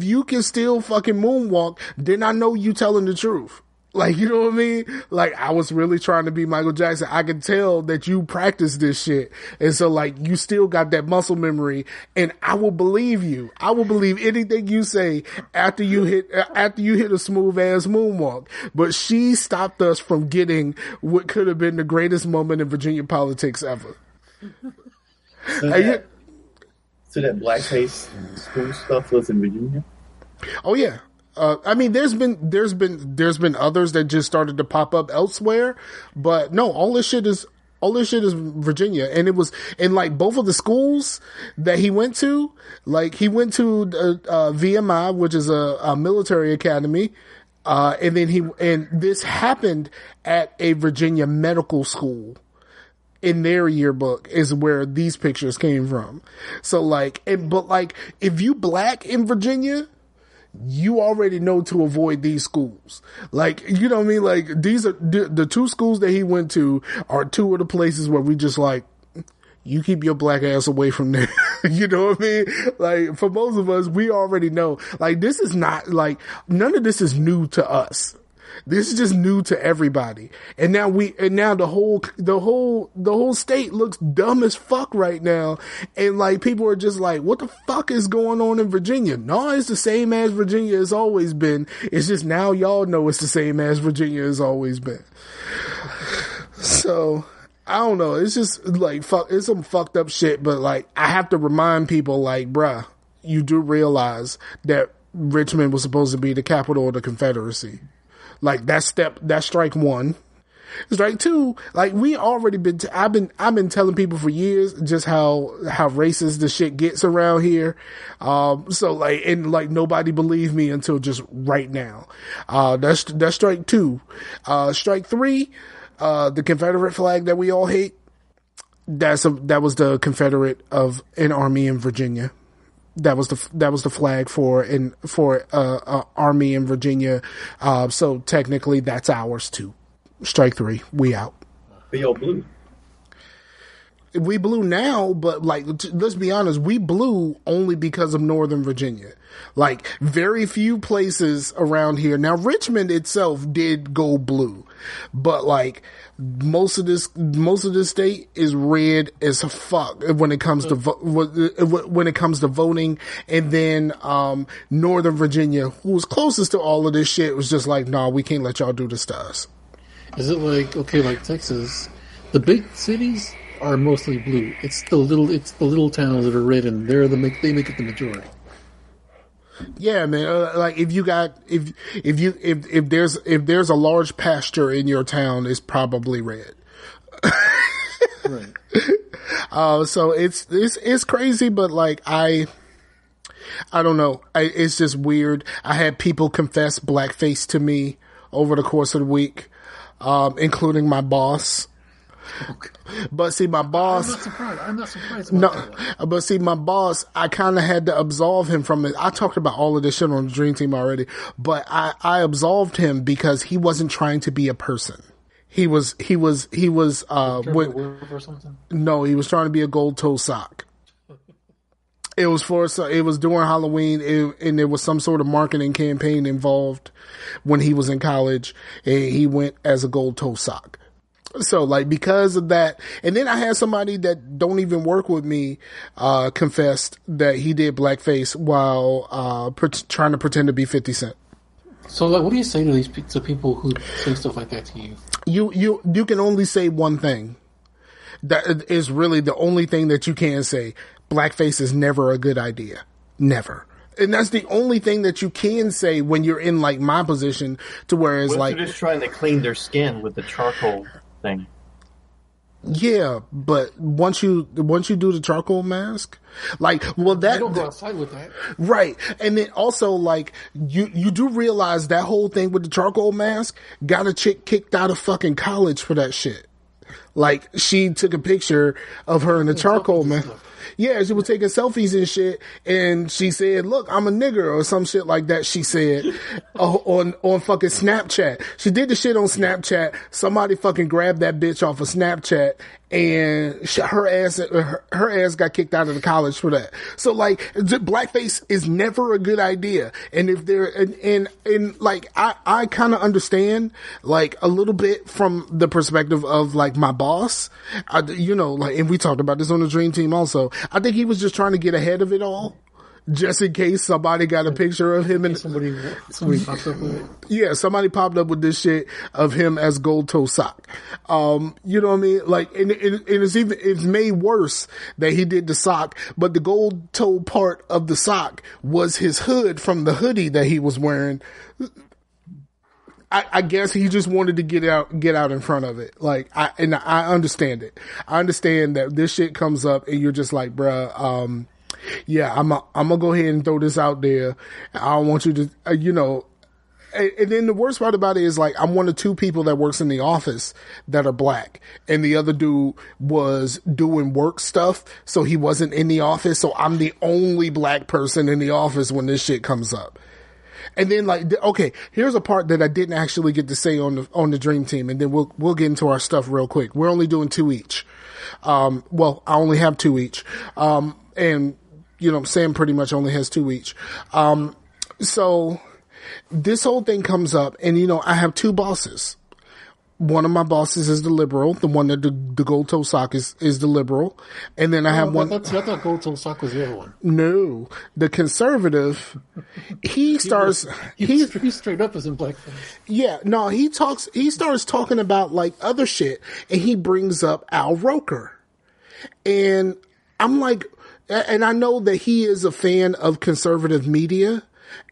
you can still fucking moonwalk, then I know you telling the truth. Like, you know what I mean? Like, I was really trying to be Michael Jackson. I could tell that you practiced this shit. And so, like, you still got that muscle memory, and I will believe you. I will believe anything you say after you hit a smooth ass moonwalk. But she stopped us from getting what could have been the greatest moment in Virginia politics ever. So that blackface school stuff was in Virginia? Oh yeah. I mean, there's been others that just started to pop up elsewhere, but no, all this shit is Virginia. And it was in like both of the schools that he went to, like he went to, VMI, which is a military academy. And then this happened at a Virginia medical school. In their yearbook is where these pictures came from. So like, if you black in Virginia, you already know to avoid these schools. Like, you know what I mean? Like, these are the 2 schools that he went to are 2 of the places where we just like, you keep your black ass away from there. You know what I mean? Like, for most of us, we already know. Like, this is not like, none of this is new to us. This is just new to everybody. And now the whole state looks dumb as fuck right now. And like, people are just like, what the fuck is going on in Virginia? No, it's the same as Virginia has always been. It's just now y'all know it's the same as Virginia has always been. So, I don't know. It's just like, it's some fucked up shit. But like, I have to remind people, like, bruh, you do realize that Richmond was supposed to be the capital of the Confederacy. Like, that's strike one. Strike two, like, we already been, I've been telling people for years just how racist the shit gets around here. So like, and like, nobody believed me until just right now. That's strike two. Strike three, the Confederate flag that we all hate, that was the Confederate of an army in Virginia. That was the flag for army in Virginia. So technically that's ours too. Strike three. We out. But y'all blue. We blue now, but like, let's be honest, we blue only because of Northern Virginia. Like, very few places around here. Now, Richmond itself did go blue, but like, most of this state is red as fuck when it comes to when it comes to voting. And then Northern Virginia, who was closest to all of this shit, was just like, nah, we can't let y'all do this to us. Is it like, okay, like Texas, the big cities are mostly blue. It's the little towns that are red, and they make it the majority. Yeah, man. Like, if there's a large pasture in your town, it's probably red. Right. So it's crazy, but like, I don't know. It's just weird. I had people confess blackface to me over the course of the week, including my boss. Okay. But see, my boss... I'm not surprised about that. But see, my boss, I kind of had to absolve him from it. I talked about all of this shit on the Dream Team already, but I absolved him because he wasn't trying to be a person. He was or something? No, he was trying to be a gold toe sock. It was during Halloween, and there was some sort of marketing campaign involved when he was in college, and he went as a gold toe sock. So, like, because of that, and then I had somebody that don't even work with me, confessed that he did blackface while, trying to pretend to be 50 Cent. So, like, what do you say to people who say stuff like that to you? You can only say one thing. That is really the only thing that you can say. Blackface is never a good idea. Never. And that's the only thing that you can say when you're in, like, my position, to where it's like... they're just trying to clean their skin with the charcoal thing. Yeah, but once you do the charcoal mask, like, well, that... You don't go outside with that. Right. And then also, like, you do realize that whole thing with the charcoal mask got a chick kicked out of fucking college for that shit. Like, she took a picture of her in the charcoal mask. Yeah, she was taking selfies and shit, and she said, "Look, I'm a nigger," or some shit like that. She said on fucking Snapchat. She did the shit on Snapchat. Somebody fucking grabbed that bitch off of Snapchat, and her ass got kicked out of the college for that. So like, blackface is never a good idea. And if there and like, I kind of understand, like, a little bit from the perspective of, like, my boss. Like, and we talked about this on the Dream Team also. I think he was just trying to get ahead of it all, just in case somebody got a picture of him and somebody popped up with it. Yeah, somebody popped up with this shit of him as gold toe sock. You know what I mean? Like, and it's made worse that he did the sock, but the gold toe part of the sock was his hood from the hoodie that he was wearing. I guess he just wanted to get out in front of it. Like, I understand it. I understand that this shit comes up and you're just like, bruh, yeah, I'm gonna go ahead and throw this out there. I don't want you to, and then the worst part about it is, like, I'm one of two people that works in the office that are black, and the other dude was doing work stuff, so he wasn't in the office, so I'm the only black person in the office when this shit comes up. And then, like, okay, here's a part that I didn't actually get to say on the Dream Team, and then we'll get into our stuff real quick. We're only doing 2 each. Well, I only have 2 each. And, Sam pretty much only has 2 each. So this whole thing comes up, and I have two bosses. One of my bosses is the liberal, the one that the gold toe sock is the liberal, and then I have one. I thought gold toe sock was the other one. No, the conservative. He starts. He straight up is in blackface. Yeah, no, he starts talking about like other shit, and he brings up Al Roker, and I'm like, and I know that he is a fan of conservative media.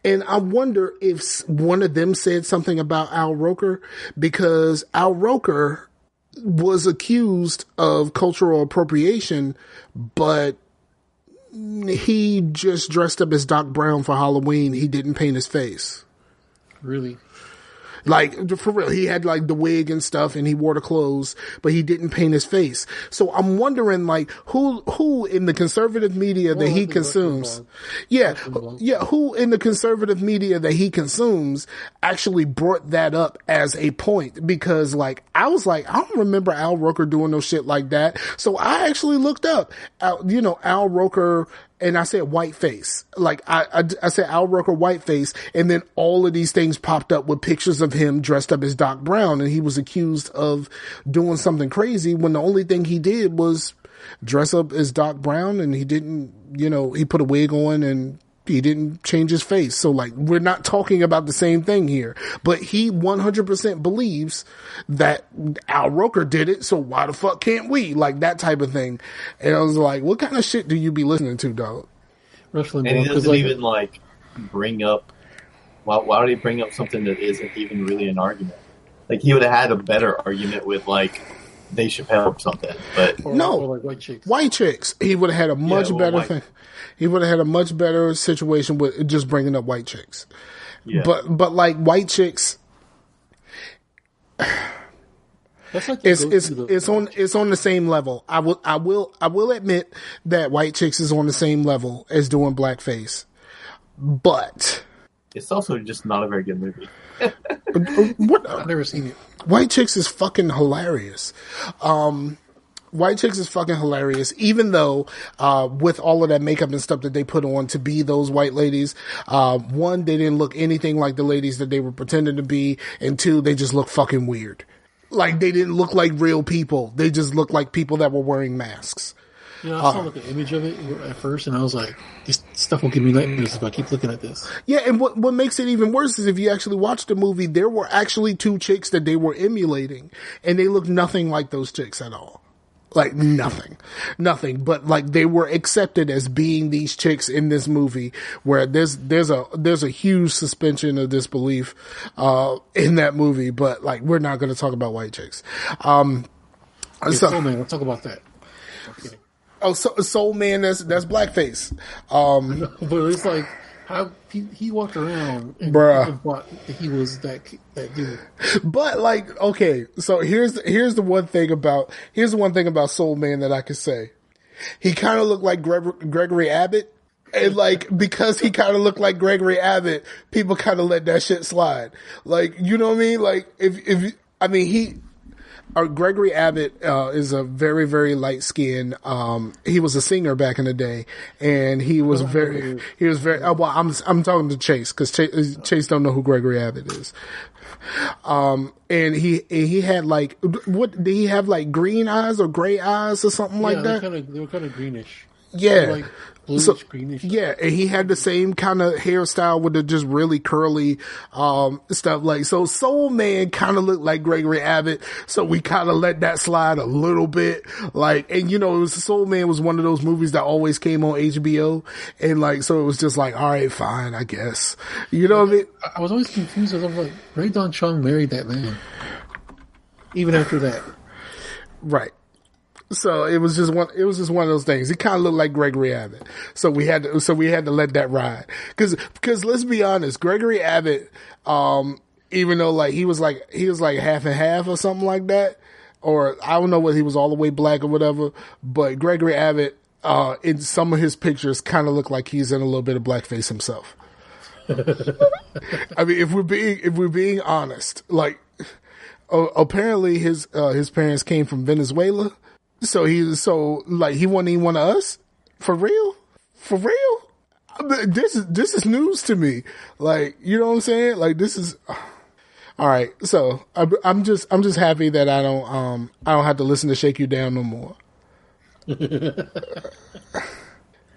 And I wonder if one of them said something about Al Roker, because Al Roker was accused of cultural appropriation, but he just dressed up as Doc Brown for Halloween. He didn't paint his face. Really? Like, for real, he had like the wig and stuff and he wore the clothes, but he didn't paint his face. So I'm wondering like who in the conservative media that he consumes, who in the conservative media that he consumes actually brought that up as a point, because like, I was like, I don't remember Al Roker doing no shit like that. So I actually looked up, Al Roker, and I said whiteface. Like, I said Al Roker whiteface, and then all of these things popped up with pictures of him dressed up as Doc Brown, and he was accused of doing something crazy when the only thing he did was dress up as Doc Brown, and he didn't, he put a wig on and he didn't change his face. So like, we're not talking about the same thing here, but he 100% believes that Al Roker did it. So why the fuck can't we? Like that type of thing. And I was like, what kind of shit do you be listening to, dog? Wrestling. And he doesn't even like bring up, why would he bring up something that isn't even really an argument? Like he would have had a better argument with like Dave Chappelle or something, but or like white chicks. He would have had a much better thing. He would have had a much better situation with just bringing up white chicks. Yeah. But like white chicks, that's like it's on the same level. I will admit that white chicks is on the same level as doing blackface, but it's also just not a very good movie. I've never seen it. White Chicks is fucking hilarious. White Chicks is fucking hilarious, even though, with all of that makeup and stuff that they put on to be those white ladies, one, they didn't look anything like the ladies that they were pretending to be, and two, they just look fucking weird. Like, they didn't look like real people. They just looked like people that were wearing masks. I saw like an image of it at first, and I was like, "This stuff will give me nightmares if I keep looking at this." Yeah, and what makes it even worse is if you actually watch the movie, there were actually two chicks that they were emulating, and they looked nothing like those chicks at all. Like nothing. But like they were accepted as being these chicks in this movie, where there's a huge suspension of disbelief in that movie. But like, we're not going to talk about white chicks. Man, let's talk about that. Okay. Oh, Soul Man, that's blackface. But it's like how he walked around and thought that he was that dude. But like, okay, so here's the one thing about Soul Man that I could say. He kind of looked like Gregory Abbott, and like, because he kind of looked like Gregory Abbott, people kind of let that shit slide. Like, you know what I mean? Like, Gregory Abbott is a very, very light skinned. He was a singer back in the day, and he was very. Well, I'm talking to Chase, because Chase don't know who Gregory Abbott is. And he had like, what did he have, like green eyes or gray eyes or something like that? They were kind of greenish. Yeah. Like bluish, greenish. Yeah, and he had the same kind of hairstyle with the just really curly stuff. Like, so Soul Man kind of looked like Gregory Abbott, so we kind of let that slide a little bit. Like, and Soul Man was one of those movies that always came on HBO, and like, so it was just like, all right, fine, I guess. You know what I mean? I was always confused. I was like, Ray Don Chung married that man, even after that. Right. So it was just one of those things. He kind of looked like Gregory Abbott. So we had to let that ride. Cause let's be honest, Gregory Abbott, even though like he was like half and half or something like that, or I don't know whether he was all the way black or whatever, but Gregory Abbott, in some of his pictures kind of looked like he's in a little bit of blackface himself. I mean, if we're being honest, like, apparently his parents came from Venezuela. So he wasn't even one of us? For real? This is news to me. Like, you know what I'm saying? Like, this is all right. So I'm just happy that I don't have to listen to Shake You Down no more.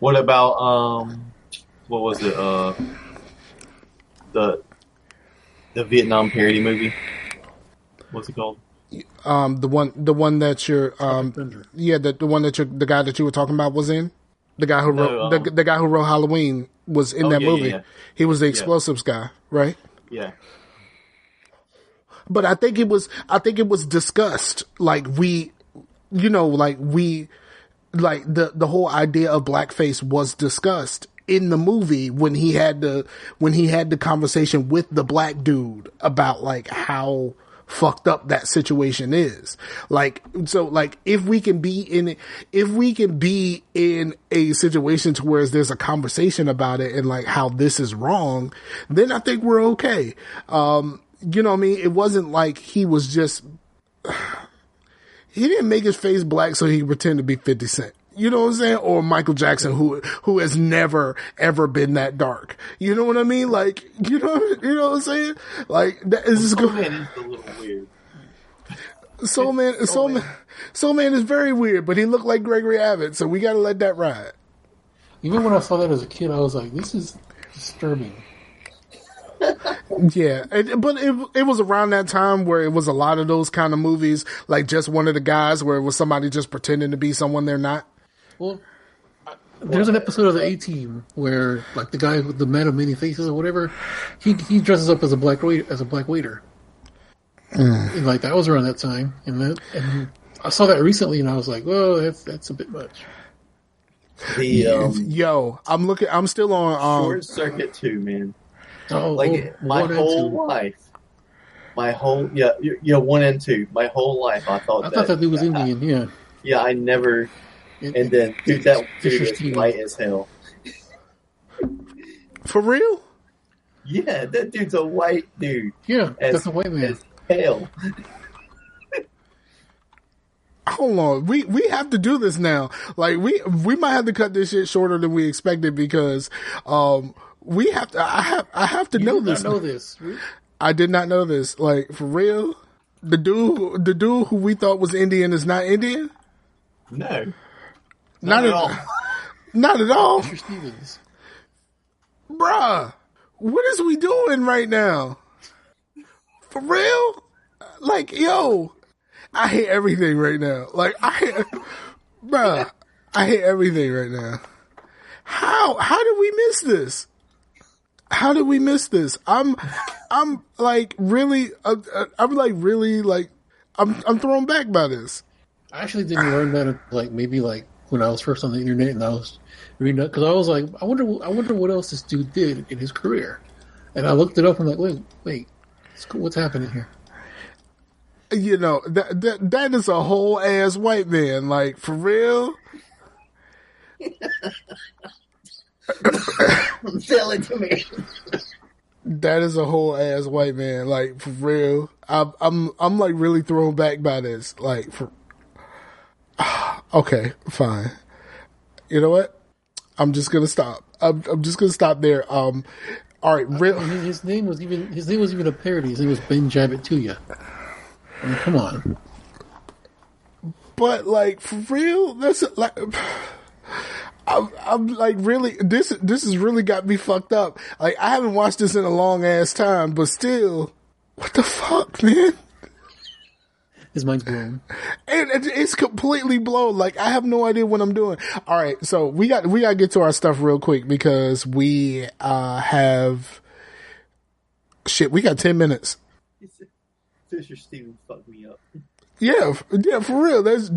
What about what was it? The Vietnam parody movie. What's it called? The one that you're the one that the guy that you were talking about was in. The guy who wrote the guy who wrote Halloween was in that movie. Yeah. He was the explosives guy, right? Yeah. But I think it was discussed. Like the whole idea of blackface was discussed in the movie when he had the conversation with the black dude about like how fucked up that situation is. Like, so like if we can be in a situation to where there's a conversation about it and like how this is wrong, then I think we're okay. You know what I mean? It wasn't like he was just, he didn't make his face black so he could pretend to be 50 Cent. You know what I'm saying? Or Michael Jackson, who has never ever been that dark. You know what I mean? Like, you know what I'm saying? Like, that is just Soul Man is a little weird. Soul Man is very weird, but he looked like Gregory Abbott, so we got to let that ride. Even when I saw that as a kid, I was like, this is disturbing. Yeah, but it was around that time where it was a lot of those kind of movies, like Just One of the Guys, where it was somebody just pretending to be someone they're not. Well, there's an episode of the A-Team where, like, the guy with the Man of Many Faces or whatever, he dresses up as a black waiter. And, like, that was around that time, and I saw that recently, and I was like, "Whoa, that's a bit much." Yo, I'm still on Short Circuit 2, man. Oh, my whole life, 1 and 2. My whole life, I thought that dude was Indian. Yeah. Yeah, I never. And then, dude, that dude is white as hell. For real? Yeah, that dude's a white dude. Yeah, that's a white man. Hell. Hold on, we have to do this now. Like we might have to cut this shit shorter than we expected because we have to. I have to know this. You did not know this. I did not know this. Like, for real, the dude who we thought was Indian is not Indian. No, not at all. Not at all. Mr. Stevens, bruh, what is we doing right now? For real? Like, yo, I hate everything right now. Like, I hate everything right now. How did we miss this? How did we miss this? I'm like really, I'm thrown back by this. I actually didn't learn that maybe when I was first on the internet and I was reading up, because I was like, I wonder what else this dude did in his career, and I looked it up and like, wait, what's happening here? You know, that is a whole ass white man, like, for real. Tell it to me. That is a whole ass white man, like, for real. I'm like really thrown back by this, like, for. Okay, fine. You know what? I'm just gonna stop. I'm just gonna stop there. All right, his name was even a parody. His name was Ben Jabbit to ya. I mean, come on. But like, for real, that's like. I'm like, really, this has really got me fucked up. Like, I haven't watched this in a long ass time, but still, what the fuck, man? His mind's blown. And it's completely blown. Like, I have no idea what I'm doing. All right, so we got to get to our stuff real quick because we have shit. We got 10 minutes. Fisher Stevens fucked me up. Yeah, for real. That's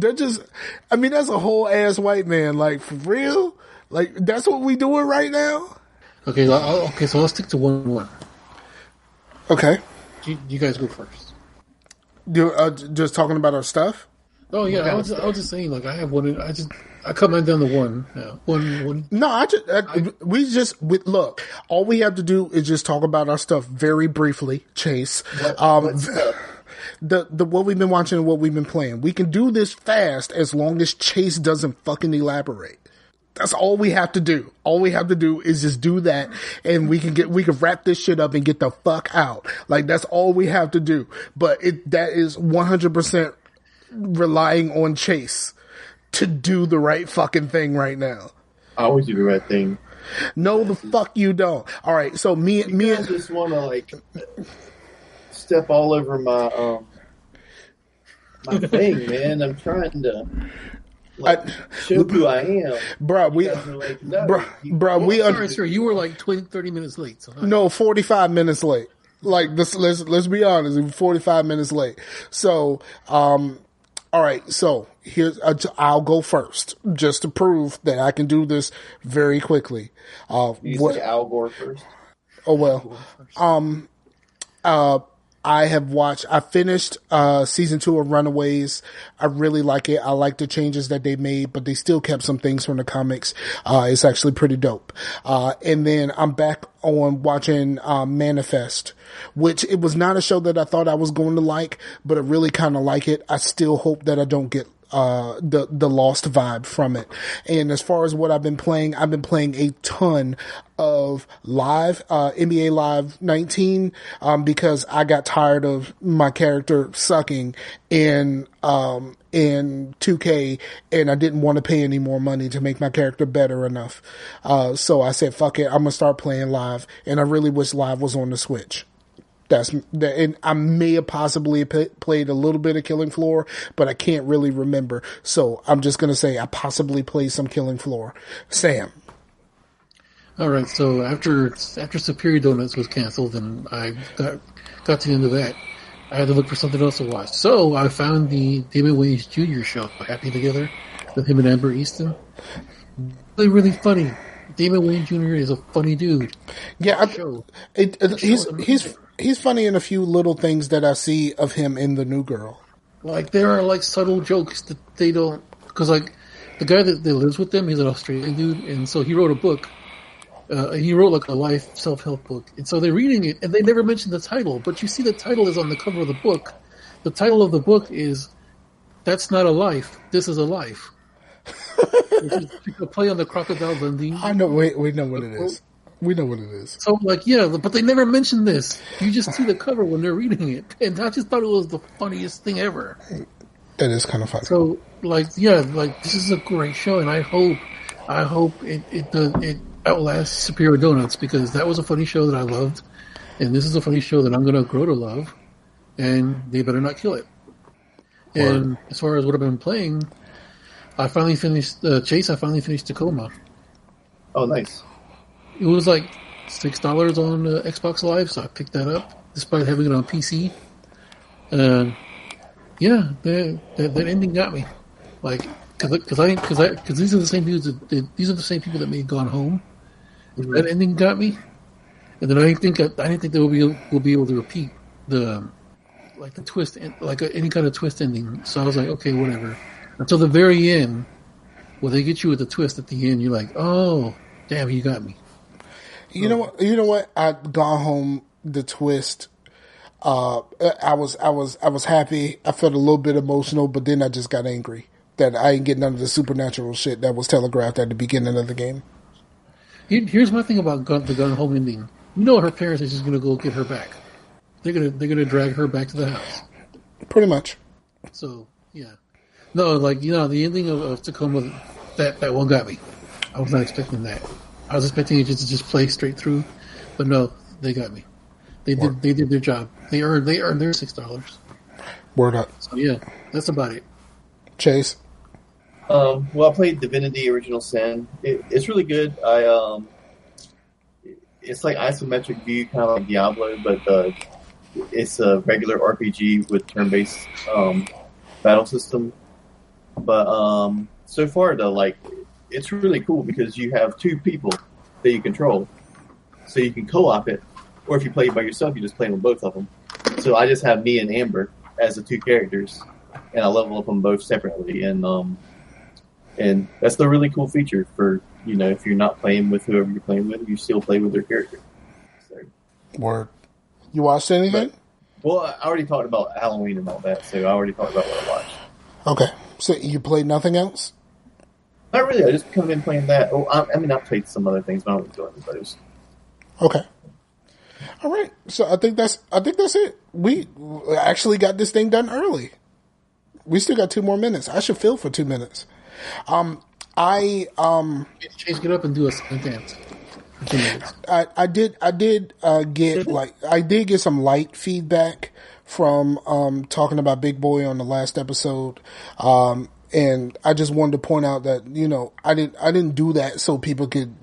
a whole ass white man. Like, for real? Like, that's what we doing right now? Okay, so I'll stick to one. Okay. You guys go first. Just talking about our stuff? Oh yeah, I was just saying, like, I have one. I cut mine down to one. Yeah, one. No, look. All we have to do is just talk about our stuff very briefly, Chase. What stuff? The what we've been watching and what we've been playing. We can do this fast as long as Chase doesn't fucking elaborate. That's all we have to do. All we have to do is just do that, and we can wrap this shit up and get the fuck out. Like, that's all we have to do. But that is 100% relying on Chase to do the right fucking thing right now. I always do the right thing. No, the fuck you don't. All right, so me I just want to like step all over my thing, man. I'm trying to show who I am, bro. Sorry, sir. You were like 30 minutes late. So no, 45 minutes late. Like, let's be honest, 45 minutes late. So, all right. So I'll go first, just to prove that I can do this very quickly. You say Al Gore first. Oh well. I finished season 2 of Runaways. I really like it. I like the changes that they made, but they still kept some things from the comics. It's actually pretty dope. And then I'm back on watching Manifest, which it was not a show that I thought I was going to like, but I really kind of like it. I still hope that I don't get the Lost vibe from it. And as far as what I've been playing a ton of NBA Live 19, because I got tired of my character sucking in 2K, and I didn't want to pay any more money to make my character better enough. So I said, fuck it, I'm gonna start playing Live, and I really wish Live was on the Switch. And I may have possibly played a little bit of Killing Floor, but I can't really remember. So I'm just going to say I possibly played some Killing Floor. Sam. All right. So after Superior Donuts was canceled and I got to the end of that, I had to look for something else to watch. So I found the Damon Wayans Jr. show, Happy Together, with him and Amber Easton. Really, really funny. Damon Wayans Jr. is a funny dude. Yeah, he's funny in a few little things that I see of him in The New Girl. Like, there are like subtle jokes that they don't, because like the guy that lives with them, he's an Australian dude, and so he wrote a book. He wrote like a life self-help book, and so they're reading it, and they never mention the title, but you see the title is on the cover of the book. The title of the book is "That's Not a Life, This Is a Life." Which is a play on the Crocodile Dundee. I know. We know what it is. We know what it is. So, like, yeah, but they never mention this. You just see the cover when they're reading it, and I just thought it was the funniest thing ever. That is kind of funny. So, like, yeah, like, this is a great show, and I hope it outlasts Superior Donuts, because that was a funny show that I loved, and this is a funny show that I'm going to grow to love, and they better not kill it. And as far as what I've been playing, I finally finished Chase. I finally finished Tacoma. Oh, nice. It was like $6 on Xbox Live, so I picked that up, despite having it on PC. Yeah, that ending got me. Like, because these are the same dudes. These are the same people that made Gone Home. Mm-hmm. That ending got me, and then I didn't think they will be able to repeat the twist, like any kind of twist ending. So I was like, okay, whatever. Until the very end, where they get you with the twist at the end, you're like, oh, damn, you got me. You know what? I Gone Home, the twist. I was happy. I felt a little bit emotional, but then I just got angry that I didn't get none of the supernatural shit that was telegraphed at the beginning of the game. Here's my thing about the Gone Home ending. You know, her parents are just gonna go get her back. They're gonna drag her back to the house. Pretty much. So yeah, no, like, you know, the ending of Tacoma, that one got me. I was not expecting that. I was expecting it to just play straight through, but no, they got me. They did their job. They earned their $6. Word up. So yeah, that's about it. Chase. Well, I played Divinity: Original Sin. It's really good. It's like isometric view, kind of like Diablo, but it's a regular RPG with turn-based battle system. But so far, though, like, it's really cool because you have two people that you control, so you can co-op it. Or if you play by yourself, you just play with both of them. So I just have me and Amber as the two characters, and I level up them both separately. And that's the really cool feature for, you know, if you're not playing with whoever you're playing with, you still play with their character. So, word. You watched anything? Well, I already talked about Halloween and all that, so I already talked about what I watched. Okay. So you played nothing else? Not really. I just kind of been playing that. Oh, I mean, I've played some other things, but I don't enjoy them. But it was Okay. All right. So I think that's it. We actually got this thing done early. We still got 2 more minutes. I should fill for 2 minutes. Chase, get up and do a song dance. I did get some light feedback from talking about Big Boy on the last episode. And I just wanted to point out that, you know, I didn't do that so people could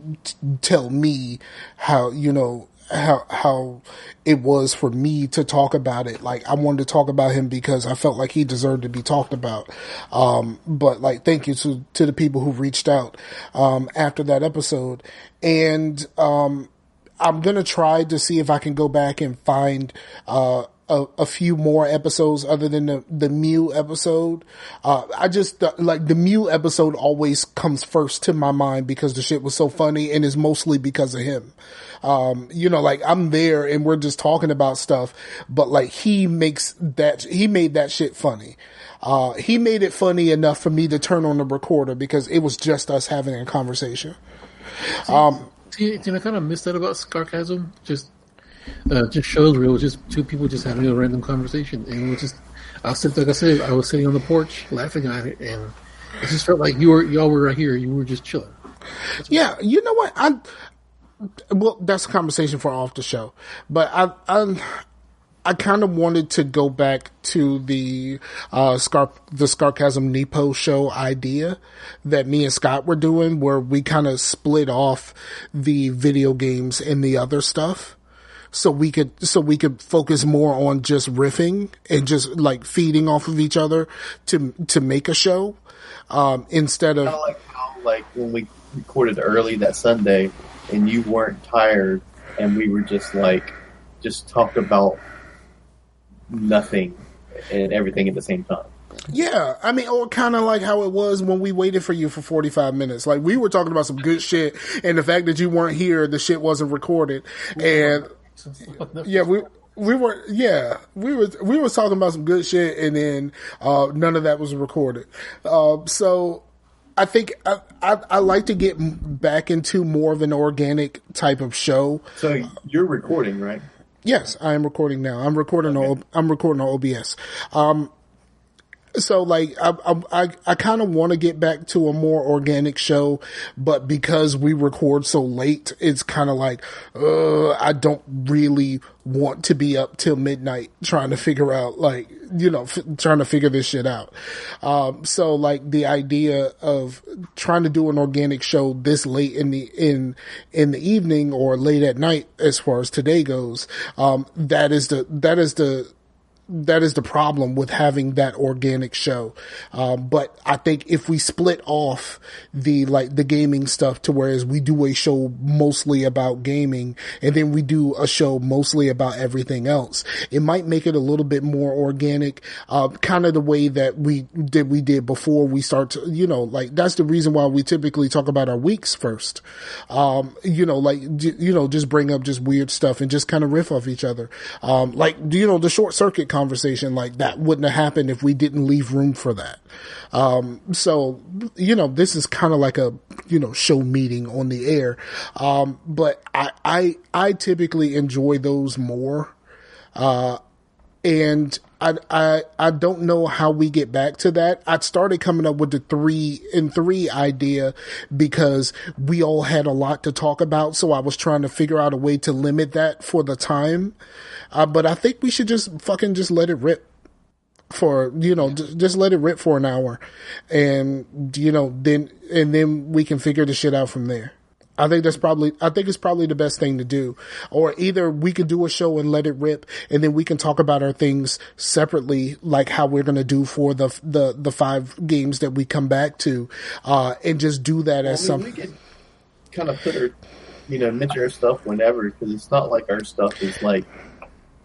tell me how, you know, how it was for me to talk about it. Like, I wanted to talk about him because I felt like he deserved to be talked about. But like, thank you to the people who reached out, after that episode. And, I'm going to try to see if I can go back and find, a few more episodes other than the Mew episode. I just, like, the Mew episode always comes first to my mind because the shit was so funny, and it's mostly because of him. You know, like, I'm there and we're just talking about stuff, but like, he made that shit funny. He made it funny enough for me to turn on the recorder because it was just us having a conversation. See, I kind of missed that about Sarcasm. Just shows where it was just two people just having a random conversation, and it was just, I was sitting on the porch laughing at it, and it just felt like y'all were right here. You were just chilling. Yeah, you know what? Well, that's a conversation for off the show, but I kind of wanted to go back to the Sarcasm Nepo show idea that me and Scott were doing, where we kind of split off the video games and the other stuff. So we could focus more on just riffing and just like feeding off of each other to make a show, instead of like how, like, when we recorded early that Sunday and you weren't tired and we were just talk about nothing and everything at the same time. Yeah, I mean, or kind of like how it was when we waited for you for 45 minutes. Like, we were talking about some good shit, and the fact that you weren't here, the shit wasn't recorded, and yeah, we were talking about some good shit, and then none of that was recorded. So I think I like to get back into more of an organic type of show. So you're recording, right? Yes, I am recording now. I'm recording on OBS. So like, I kind of want to get back to a more organic show, but because we record so late, it's kind of like, I don't really want to be up till midnight trying to figure out, like, you know, trying to figure this shit out. So like, the idea of trying to do an organic show this late in the evening or late at night, as far as today goes, that is the problem with having that organic show. But I think if we split off the gaming stuff to whereas we do a show mostly about gaming and then we do a show mostly about everything else, it might make it a little bit more organic, kind of the way that we did before we start to, you know, like, that's the reason why we typically talk about our weeks first. You know, like, you know, just bring up just weird stuff and just kind of riff off each other. Like, you know, the short circuit conversation, like, that wouldn't have happened if we didn't leave room for that. So, you know, this is kind of like a, you know, show meeting on the air. But I typically enjoy those more. And I don't know how we get back to that. I started coming up with the 3-in-3 idea because we all had a lot to talk about. So I was trying to figure out a way to limit that for the time. But I think we should just let it rip for, you know, just let it rip for an hour, and, you know, then we can figure the shit out from there. I think it's probably the best thing to do. Or either we could do a show and let it rip, and then we can talk about our things separately, like how we're going to do for the 5 games that we come back to, and just do that as something. We could kind of put our, you know, mention our stuff whenever, because it's not like our stuff is like,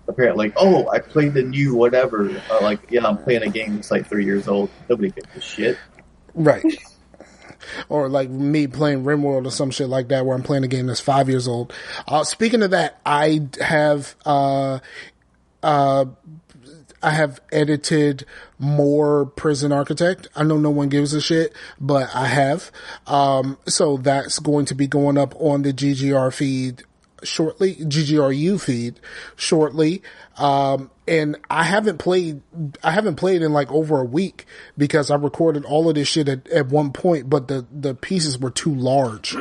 apparently, like, oh, I played the new whatever. Like, yeah, I'm playing a game that's like 3 years old. Nobody gives a shit. Right. Or like me playing RimWorld or some shit like that, where I'm playing a game that's 5 years old. Speaking of that, I edited more Prison Architect. I know no one gives a shit, but I have. So that's going to be going up on the GGR feed shortly, GGRU feed shortly. And I haven't played in like over a week because I recorded all of this shit at one point, but the pieces were too large.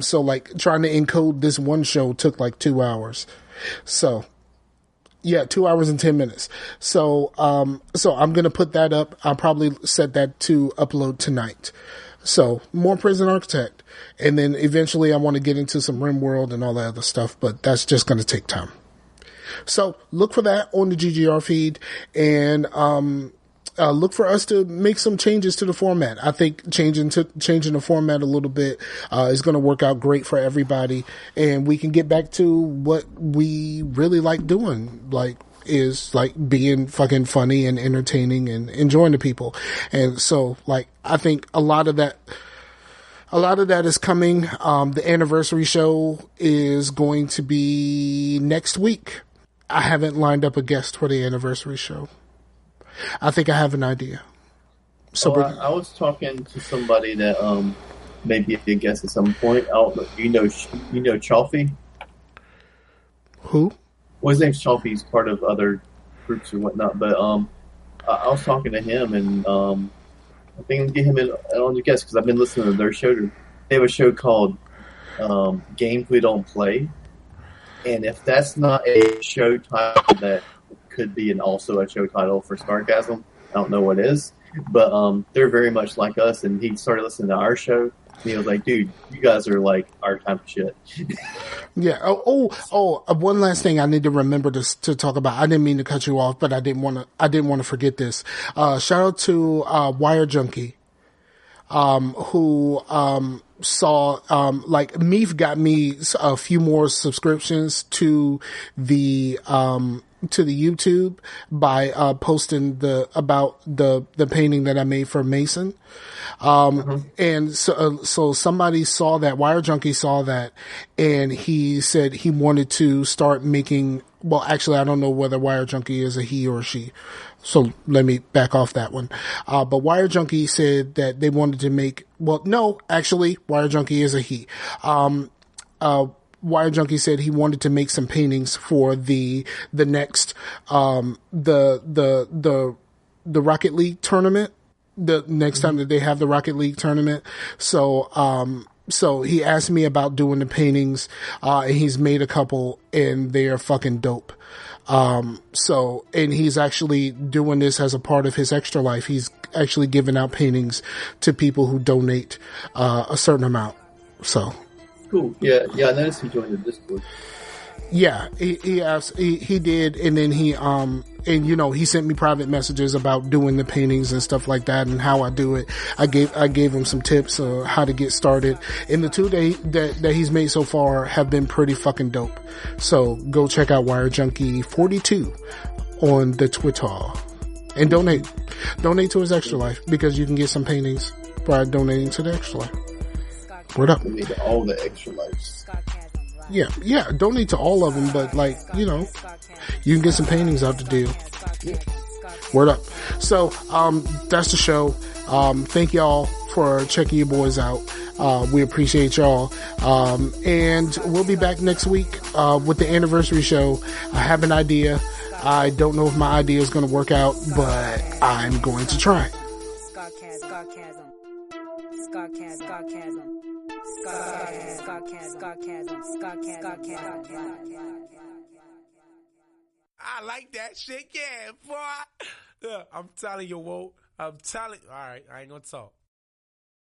So like trying to encode this one show took like 2 hours. So yeah, 2 hours and 10 minutes. So I'm going to put that up. I'll probably set that to upload tonight. So more Prison Architect. And then eventually I want to get into some RimWorld and all that other stuff, but that's just going to take time. So look for that on the GGR feed and, look for us to make some changes to the format. I think changing the format a little bit, is going to work out great for everybody, and we can get back to what we really like doing, like is like being fucking funny and entertaining and enjoying the people. And so like, I think a lot of that is coming. The anniversary show is going to be next week. I haven't lined up a guest for the anniversary show. I think I have an idea. So I was talking to somebody that maybe a guest at some point. I don't know. You know Chalfie? Who? Well, his name's Chalfie. He's part of other groups or whatnot. But I was talking to him, and I think I'll get him on the guest because I've been listening to their show. They have a show called Games We Don't Play. And if that's not a show title that could be also a show title for Sarcasm, I don't know what is. But they're very much like us, and he started listening to our show. And he was like, "Dude, you guys are like our type of shit." Yeah. One last thing I need to remember to talk about. I didn't mean to cut you off, but I didn't want to forget this. Shout out to Wire Junkie, who saw like Meef got me a few more subscriptions to the YouTube by posting about the painting that I made for Mason. And so somebody saw that, Wire Junkie saw that, and he said he wanted to start making, well, actually, I don't know whether Wire Junkie is a he or a she. So let me back off that one. But Wire Junkie said that they wanted to make, well, no, actually, Wire Junkie is a he. Wire Junkie said he wanted to make some paintings for the next, the Rocket League tournament, the next time that they have the Rocket League tournament. So he asked me about doing the paintings, and he's made a couple, and they're fucking dope. And he's actually doing this as a part of his extra life. He's actually giving out paintings to people who donate, a certain amount. So. Cool. Yeah, I noticed he joined the Discord. Yeah, he asked, he did, and then he sent me private messages about doing the paintings and stuff like that and how I do it. I gave him some tips how to get started. And the two that he's made so far have been pretty fucking dope. So go check out Wire Junkie 42 on the Twitter and donate to his Extra Life, because you can get some paintings by donating to the Extra Life. Word up. We need all the Extra Lives. Yeah, donate to all of them, but you can get some paintings out the deal. Yeah. Word up. So, that's the show. Thank y'all for checking your boys out. We appreciate y'all. And we'll be back next week, with the anniversary show. I have an idea. I don't know if my idea is going to work out, but I'm going to try. I like that shit, yeah, boy. Yeah, I'm telling you, Whoa. All right, I ain't gonna talk.